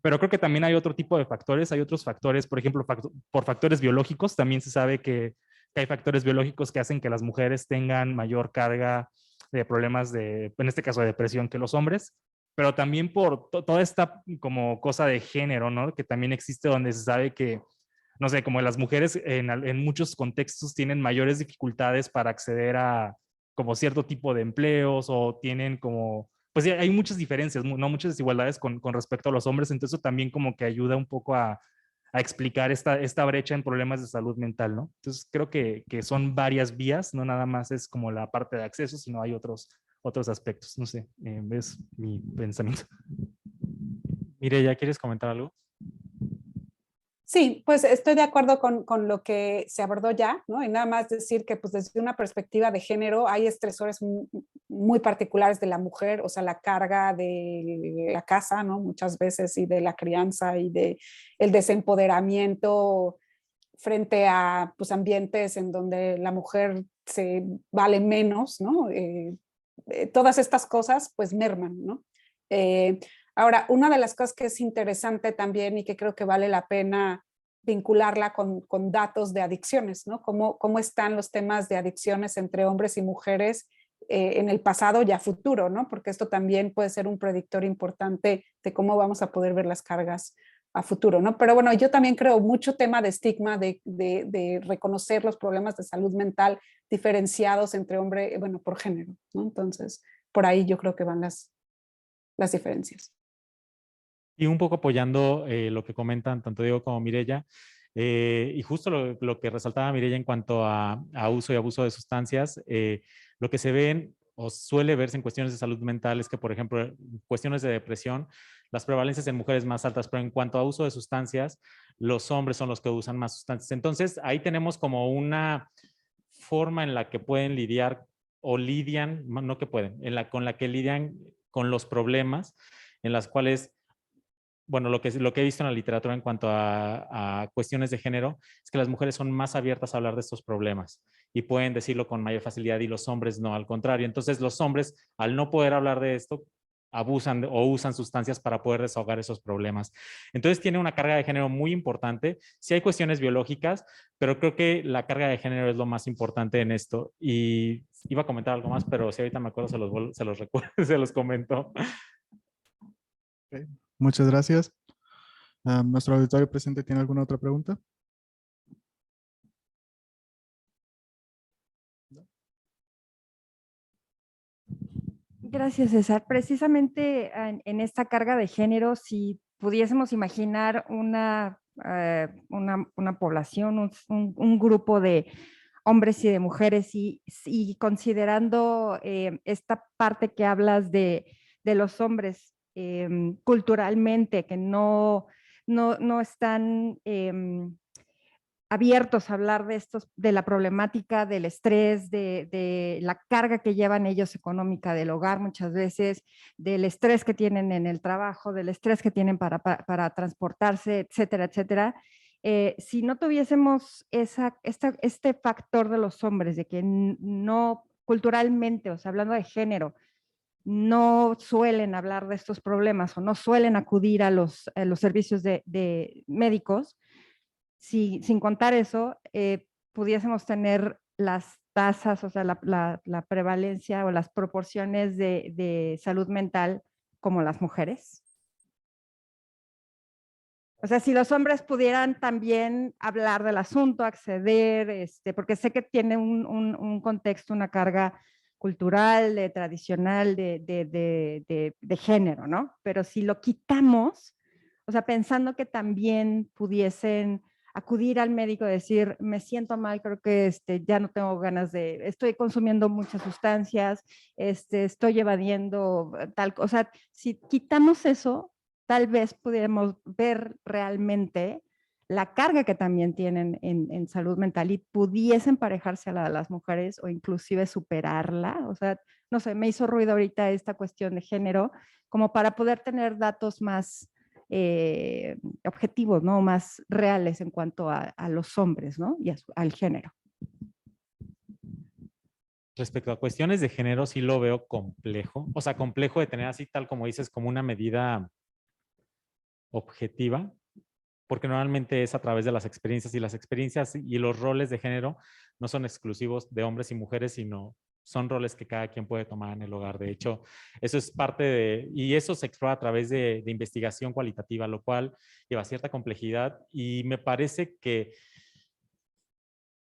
Speaker 3: Pero creo que también hay otro tipo de factores, hay otros factores, por ejemplo, por factores biológicos, también se sabe que hay factores biológicos que hacen que las mujeres tengan mayor carga de problemas en este caso de depresión que los hombres, pero también por toda esta como cosa de género, ¿no? Que también existe donde se sabe que, no sé, como las mujeres en muchos contextos tienen mayores dificultades para acceder a como cierto tipo de empleos o tienen como, pues hay muchas diferencias, no muchas desigualdades con respecto a los hombres, entonces eso también como que ayuda un poco a explicar esta brecha en problemas de salud mental, ¿no? Entonces creo que son varias vías, no nada más es como la parte de acceso, sino hay otros aspectos, no sé, es mi pensamiento.
Speaker 7: Mireya, ¿quieres comentar algo?
Speaker 4: Sí, pues estoy de acuerdo con lo que se abordó ya, ¿no? Y nada más decir que pues desde una perspectiva de género hay estresores muy particulares de la mujer, o sea, la carga de la casa, ¿no? Muchas veces y de la crianza y de el desempoderamiento frente a pues, ambientes en donde la mujer se vale menos, ¿no? Todas estas cosas pues merman, ¿no? Ahora, una de las cosas que es interesante también y que creo que vale la pena vincularla con datos de adicciones, ¿no? ¿Cómo están los temas de adicciones entre hombres y mujeres en el pasado y a futuro, ¿no? Porque esto también puede ser un predictor importante de cómo vamos a poder ver las cargas a futuro, ¿no? Pero bueno, yo también creo mucho tema de estigma, de reconocer los problemas de salud mental diferenciados entre hombre, bueno, por género, ¿no? Entonces, por ahí yo creo que van las diferencias.
Speaker 7: Y un poco apoyando lo que comentan tanto Diego como Mireya, y justo lo que resaltaba Mireya en cuanto a uso y abuso de sustancias, lo que se ven o suele verse en cuestiones de salud mental es que, por ejemplo, en cuestiones de depresión, las prevalencias en mujeres más altas, pero en cuanto a uso de sustancias, los hombres son los que usan más sustancias. Entonces, ahí tenemos como una forma en la que pueden lidiar o lidian, no que pueden, con la que lidian con los problemas, en las cuales, bueno, lo que he visto en la literatura en cuanto a cuestiones de género es que las mujeres son más abiertas a hablar de estos problemas y pueden decirlo con mayor facilidad y los hombres no, al contrario. Entonces los hombres, al no poder hablar de esto, abusan o usan sustancias para poder desahogar esos problemas. Entonces tiene una carga de género muy importante. Sí hay cuestiones biológicas, pero creo que la carga de género es lo más importante en esto. Y iba a comentar algo más, pero si ahorita me acuerdo se los recuerdo, se los comento.
Speaker 5: Okay. Muchas gracias. ¿Nuestro auditorio presente tiene alguna otra pregunta?
Speaker 6: Gracias, César. Precisamente en esta carga de género, si pudiésemos imaginar una población, un grupo de hombres y de mujeres, y considerando esta parte que hablas de los hombres culturalmente, que no están abiertos a hablar de de la problemática del estrés, de la carga que llevan ellos económica del hogar muchas veces, del estrés que tienen en el trabajo, del estrés que tienen para transportarse, etcétera, etcétera. Si no tuviésemos este factor de los hombres, de que no culturalmente, o sea, hablando de género, no suelen hablar de estos problemas o no suelen acudir a los servicios de médicos, sin contar eso, pudiésemos tener las tasas, o sea, la prevalencia o las proporciones de salud mental como las mujeres. O sea, si los hombres pudieran también hablar del asunto, acceder, porque sé que tiene un contexto, una carga cultural, tradicional, de género, ¿no? Pero si lo quitamos, o sea, pensando que también pudiesen acudir al médico y decir, me siento mal, creo que ya no tengo ganas estoy consumiendo muchas sustancias, estoy evadiendo tal cosa. O sea, si quitamos eso, tal vez pudiéramos ver realmente la carga que también tienen en salud mental y pudiesen parejarse a la de las mujeres o inclusive superarla. O sea, no sé, me hizo ruido ahorita esta cuestión de género, como para poder tener datos más objetivos, ¿no? Más reales en cuanto a los hombres, ¿no? Y al género.
Speaker 7: Respecto a cuestiones de género, sí lo veo complejo. O sea, complejo de tener así, tal como dices, como una medida objetiva, porque normalmente es a través de las experiencias, y las experiencias y los roles de género no son exclusivos de hombres y mujeres, sino son roles que cada quien puede tomar en el hogar. De hecho, eso es parte y eso se explora a través de investigación cualitativa, lo cual lleva cierta complejidad, y me parece que,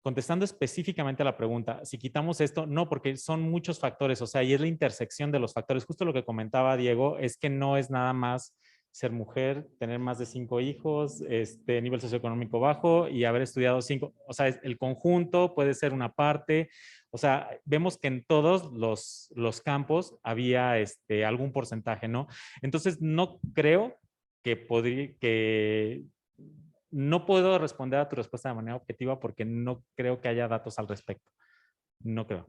Speaker 7: contestando específicamente a la pregunta, si quitamos esto, no, porque son muchos factores, o sea, y es la intersección de los factores. Justo lo que comentaba Diego, es que no es nada más ser mujer, tener más de 5 hijos, nivel socioeconómico bajo y haber estudiado 5, o sea, el conjunto puede ser una parte. O sea, vemos que en todos los campos había algún porcentaje, ¿no? Entonces, no creo que no puedo responder a tu respuesta de manera objetiva porque no creo que haya datos al respecto. No creo.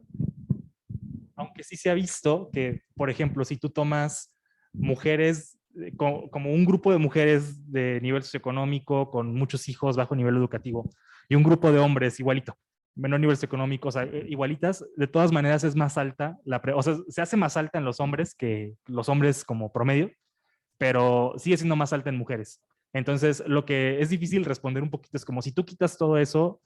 Speaker 3: Aunque sí se ha visto que, por ejemplo, si tú tomas mujeres, como un grupo de mujeres de nivel socioeconómico con muchos hijos, bajo nivel educativo, y un grupo de hombres igualito, menor nivel socioeconómico, o sea, igualitas, de todas maneras es más alta, o sea, se hace más alta en los hombres que los hombres como promedio, pero sigue siendo más alta en mujeres. Entonces, lo que es difícil responder un poquito es como si tú quitas todo eso,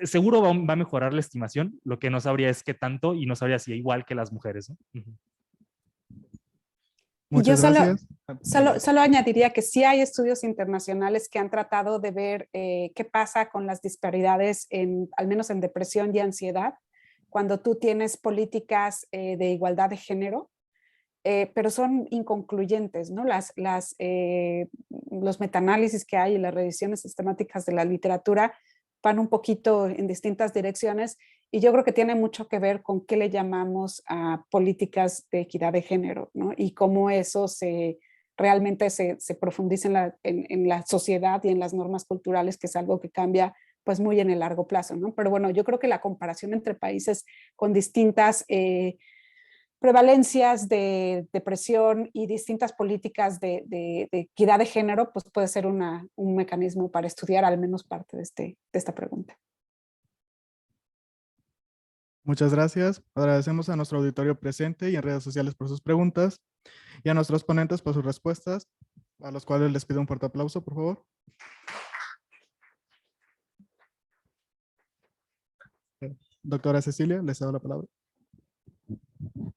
Speaker 3: seguro va a mejorar la estimación, lo que no sabría es qué tanto y no sabría si igual que las mujeres, ¿no?
Speaker 5: Muchas gracias.
Speaker 4: Solo añadiría que sí hay estudios internacionales que han tratado de ver qué pasa con las disparidades, al menos en depresión y ansiedad, cuando tú tienes políticas de igualdad de género, pero son inconcluyentes, ¿no? Los metaanálisis que hay y las revisiones sistemáticas de la literatura van un poquito en distintas direcciones, y yo creo que tiene mucho que ver con qué le llamamos a políticas de equidad de género, ¿no? Y cómo eso realmente se profundiza en la sociedad y en las normas culturales, que es algo que cambia pues muy en el largo plazo, ¿no? Pero bueno, yo creo que la comparación entre países con distintas prevalencias de depresión y distintas políticas de equidad de género, pues puede ser un mecanismo para estudiar al menos parte de esta pregunta.
Speaker 5: Muchas gracias. Agradecemos a nuestro auditorio presente y en redes sociales por sus preguntas y a nuestros ponentes por sus respuestas, a los cuales les pido un fuerte aplauso, por favor. Doctora Cecilia, les cedo la palabra.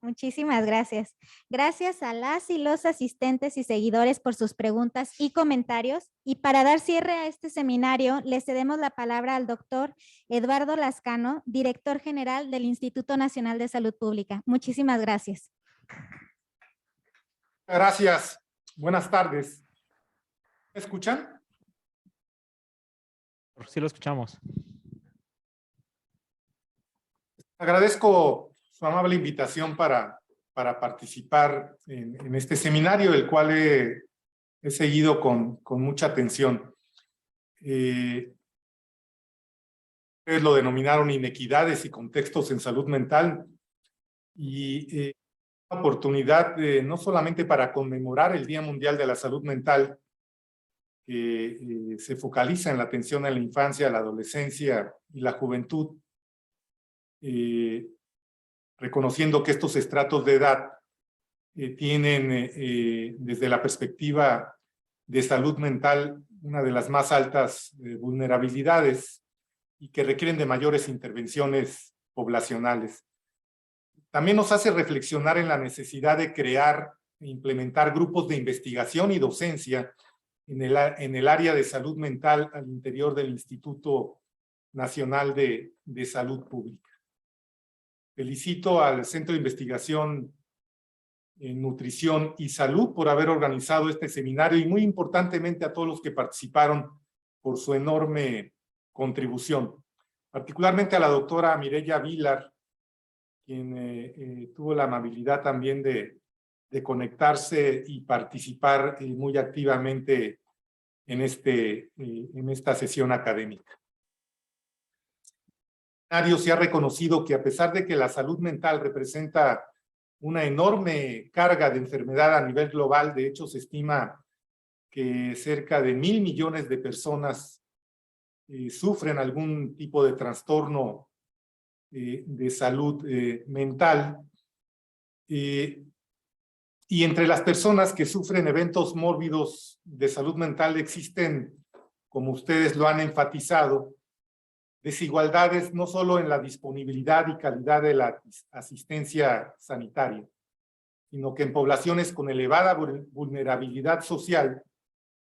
Speaker 1: Muchísimas gracias. Gracias a las y los asistentes y seguidores por sus preguntas y comentarios. Y para dar cierre a este seminario, le cedemos la palabra al doctor Eduardo Lascano, director general del Instituto Nacional de Salud Pública. Muchísimas gracias.
Speaker 9: Gracias. Buenas tardes. ¿Me escuchan?
Speaker 3: Sí lo escuchamos.
Speaker 9: Agradezco su amable invitación para participar en este seminario, el cual he seguido con mucha atención. Ustedes lo denominaron inequidades y contextos en salud mental, y una oportunidad no solamente para conmemorar el Día Mundial de la Salud Mental, que se focaliza en la atención a la infancia, la adolescencia y la juventud, reconociendo que estos estratos de edad tienen desde la perspectiva de salud mental una de las más altas vulnerabilidades y que requieren de mayores intervenciones poblacionales. También nos hace reflexionar en la necesidad de crear e implementar grupos de investigación y docencia en el área de salud mental al interior del Instituto Nacional de Salud Pública. Felicito al Centro de Investigación en Nutrición y Salud por haber organizado este seminario y muy importantemente a todos los que participaron por su enorme contribución. Particularmente a la doctora Mireya Vilar, quien tuvo la amabilidad también de conectarse y participar muy activamente en esta sesión académica. Se ha reconocido que a pesar de que la salud mental representa una enorme carga de enfermedad a nivel global, de hecho se estima que cerca de 1.000 millones de personas sufren algún tipo de trastorno de salud mental, y entre las personas que sufren eventos mórbidos de salud mental existen, como ustedes lo han enfatizado, desigualdades no solo en la disponibilidad y calidad de la asistencia sanitaria, sino que en poblaciones con elevada vulnerabilidad social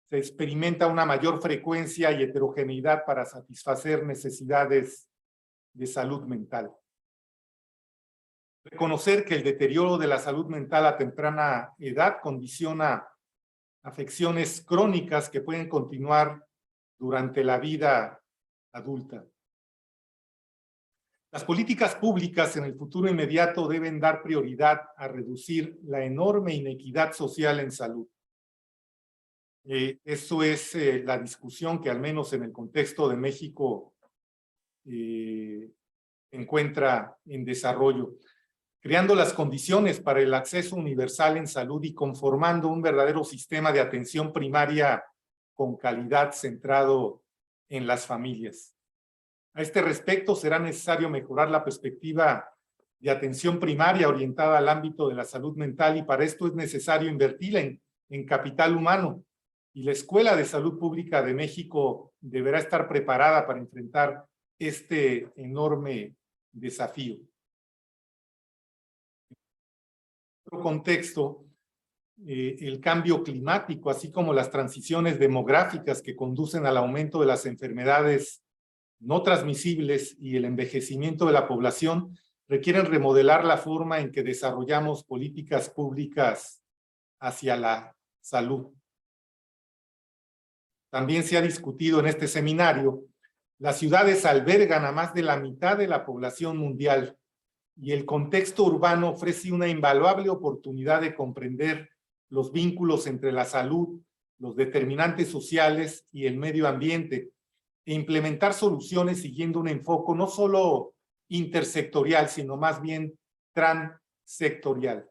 Speaker 9: se experimenta una mayor frecuencia y heterogeneidad para satisfacer necesidades de salud mental. Reconocer que el deterioro de la salud mental a temprana edad condiciona afecciones crónicas que pueden continuar durante la vida adulta. Las políticas públicas en el futuro inmediato deben dar prioridad a reducir la enorme inequidad social en salud. Eso es la discusión que al menos en el contexto de México se encuentra en desarrollo, creando las condiciones para el acceso universal en salud y conformando un verdadero sistema de atención primaria con calidad centrado en las familias. A este respecto, será necesario mejorar la perspectiva de atención primaria orientada al ámbito de la salud mental, y para esto es necesario invertir en capital humano, y la Escuela de Salud Pública de México deberá estar preparada para enfrentar este enorme desafío. En otro contexto, el cambio climático, así como las transiciones demográficas que conducen al aumento de las enfermedades no transmisibles y el envejecimiento de la población, requieren remodelar la forma en que desarrollamos políticas públicas hacia la salud. También se ha discutido en este seminario, las ciudades albergan a más de la mitad de la población mundial y el contexto urbano ofrece una invaluable oportunidad de comprender los vínculos entre la salud, los determinantes sociales y el medio ambiente, e implementar soluciones siguiendo un enfoque no solo intersectorial, sino más bien transsectorial.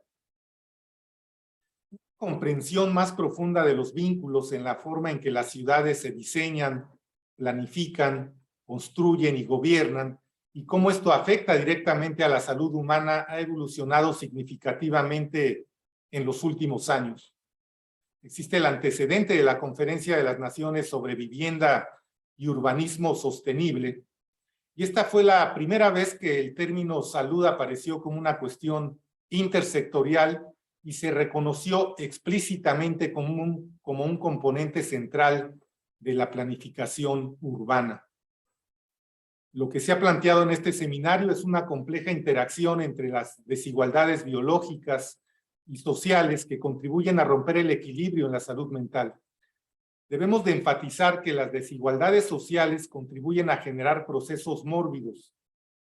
Speaker 9: Comprensión más profunda de los vínculos en la forma en que las ciudades se diseñan, planifican, construyen y gobiernan, y cómo esto afecta directamente a la salud humana ha evolucionado significativamente en los últimos años. Existe el antecedente de la Conferencia de las Naciones sobre Vivienda y Urbanismo Sostenible, y esta fue la primera vez que el término salud apareció como una cuestión intersectorial y se reconoció explícitamente como un componente central de la planificación urbana. Lo que se ha planteado en este seminario es una compleja interacción entre las desigualdades biológicas y sociales que contribuyen a romper el equilibrio en la salud mental. Debemos de enfatizar que las desigualdades sociales contribuyen a generar procesos mórbidos,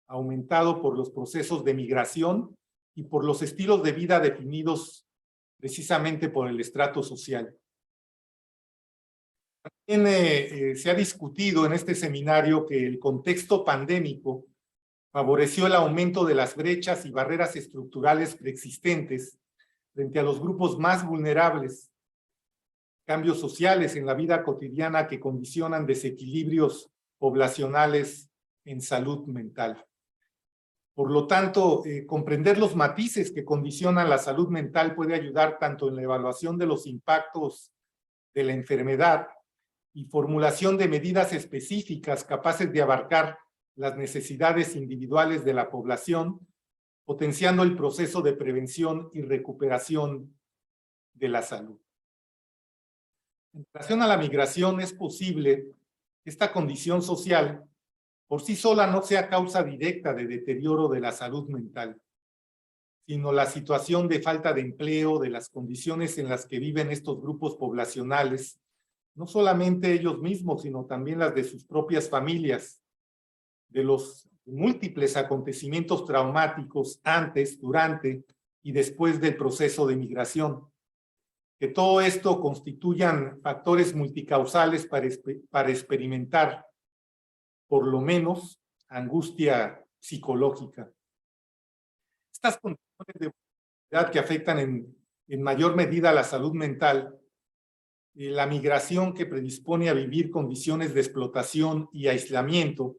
Speaker 9: aumentado por los procesos de migración y por los estilos de vida definidos precisamente por el estrato social. También se ha discutido en este seminario que el contexto pandémico favoreció el aumento de las brechas y barreras estructurales preexistentes frente a los grupos más vulnerables, cambios sociales en la vida cotidiana que condicionan desequilibrios poblacionales en salud mental. Por lo tanto, comprender los matices que condicionan la salud mental puede ayudar tanto en la evaluación de los impactos de la enfermedad y formulación de medidas específicas capaces de abarcar las necesidades individuales de la población, potenciando el proceso de prevención y recuperación de la salud. En relación a la migración, es posible que esta condición social por sí sola no sea causa directa de deterioro de la salud mental, sino la situación de falta de empleo, de las condiciones en las que viven estos grupos poblacionales, no solamente ellos mismos, sino también las de sus propias familias, de los múltiples acontecimientos traumáticos antes, durante y después del proceso de migración. Que todo esto constituyan factores multicausales para experimentar, por lo menos, angustia psicológica. Estas condiciones de vulnerabilidad que afectan en mayor medida la salud mental, la migración que predispone a vivir condiciones de explotación y aislamiento,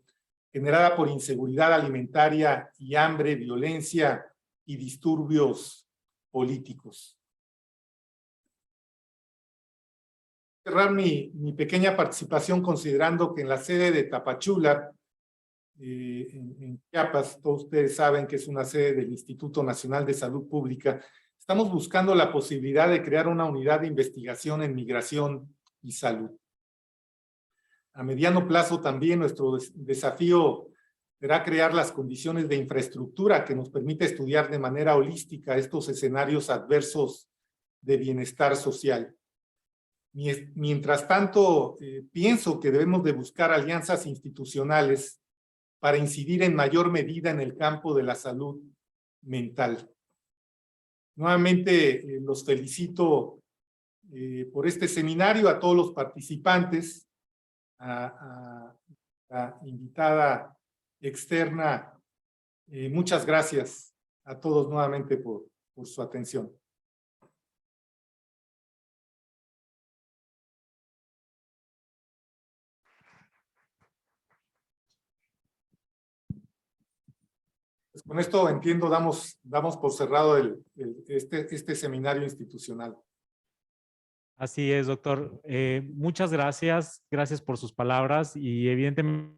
Speaker 9: generada por inseguridad alimentaria y hambre, violencia y disturbios políticos. Cerrar mi pequeña participación considerando que en la sede de Tapachula, en Chiapas, todos ustedes saben que es una sede del Instituto Nacional de Salud Pública, estamos buscando la posibilidad de crear una unidad de investigación en migración y salud. A mediano plazo también nuestro desafío será crear las condiciones de infraestructura que nos permita estudiar de manera holística estos escenarios adversos de bienestar social. Mientras tanto, pienso que debemos de buscar alianzas institucionales para incidir en mayor medida en el campo de la salud mental. Nuevamente, los felicito por este seminario, a todos los participantes, a la invitada externa. Muchas gracias a todos nuevamente por su atención. Pues con esto entiendo, damos por cerrado este seminario institucional.
Speaker 7: Así es, doctor. Muchas gracias. Gracias por sus palabras y evidentemente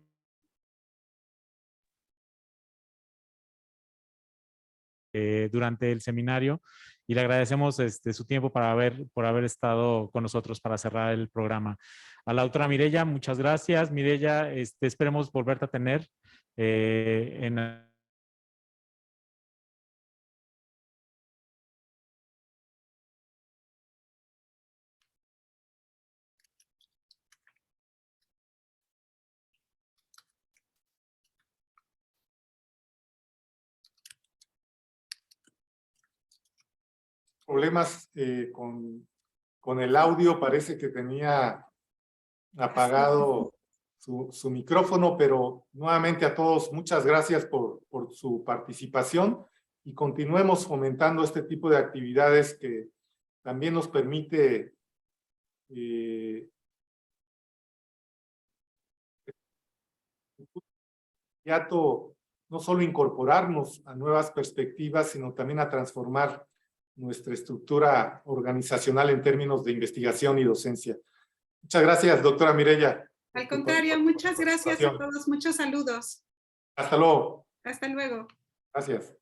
Speaker 7: durante el seminario y le agradecemos su tiempo por haber estado con nosotros para cerrar el programa. A la doctora Mireya, muchas gracias. Mireya, esperemos volverte a tener en
Speaker 9: problemas con el audio, parece que tenía apagado su micrófono, pero nuevamente a todos muchas gracias por su participación y continuemos fomentando este tipo de actividades que también nos permite no solo incorporarnos a nuevas perspectivas, sino también a transformar nuestra estructura organizacional en términos de investigación y docencia. Muchas gracias, doctora Mireya.
Speaker 10: Al contrario, muchas gracias a todos. Muchos saludos.
Speaker 9: Hasta luego.
Speaker 10: Hasta luego.
Speaker 9: Gracias.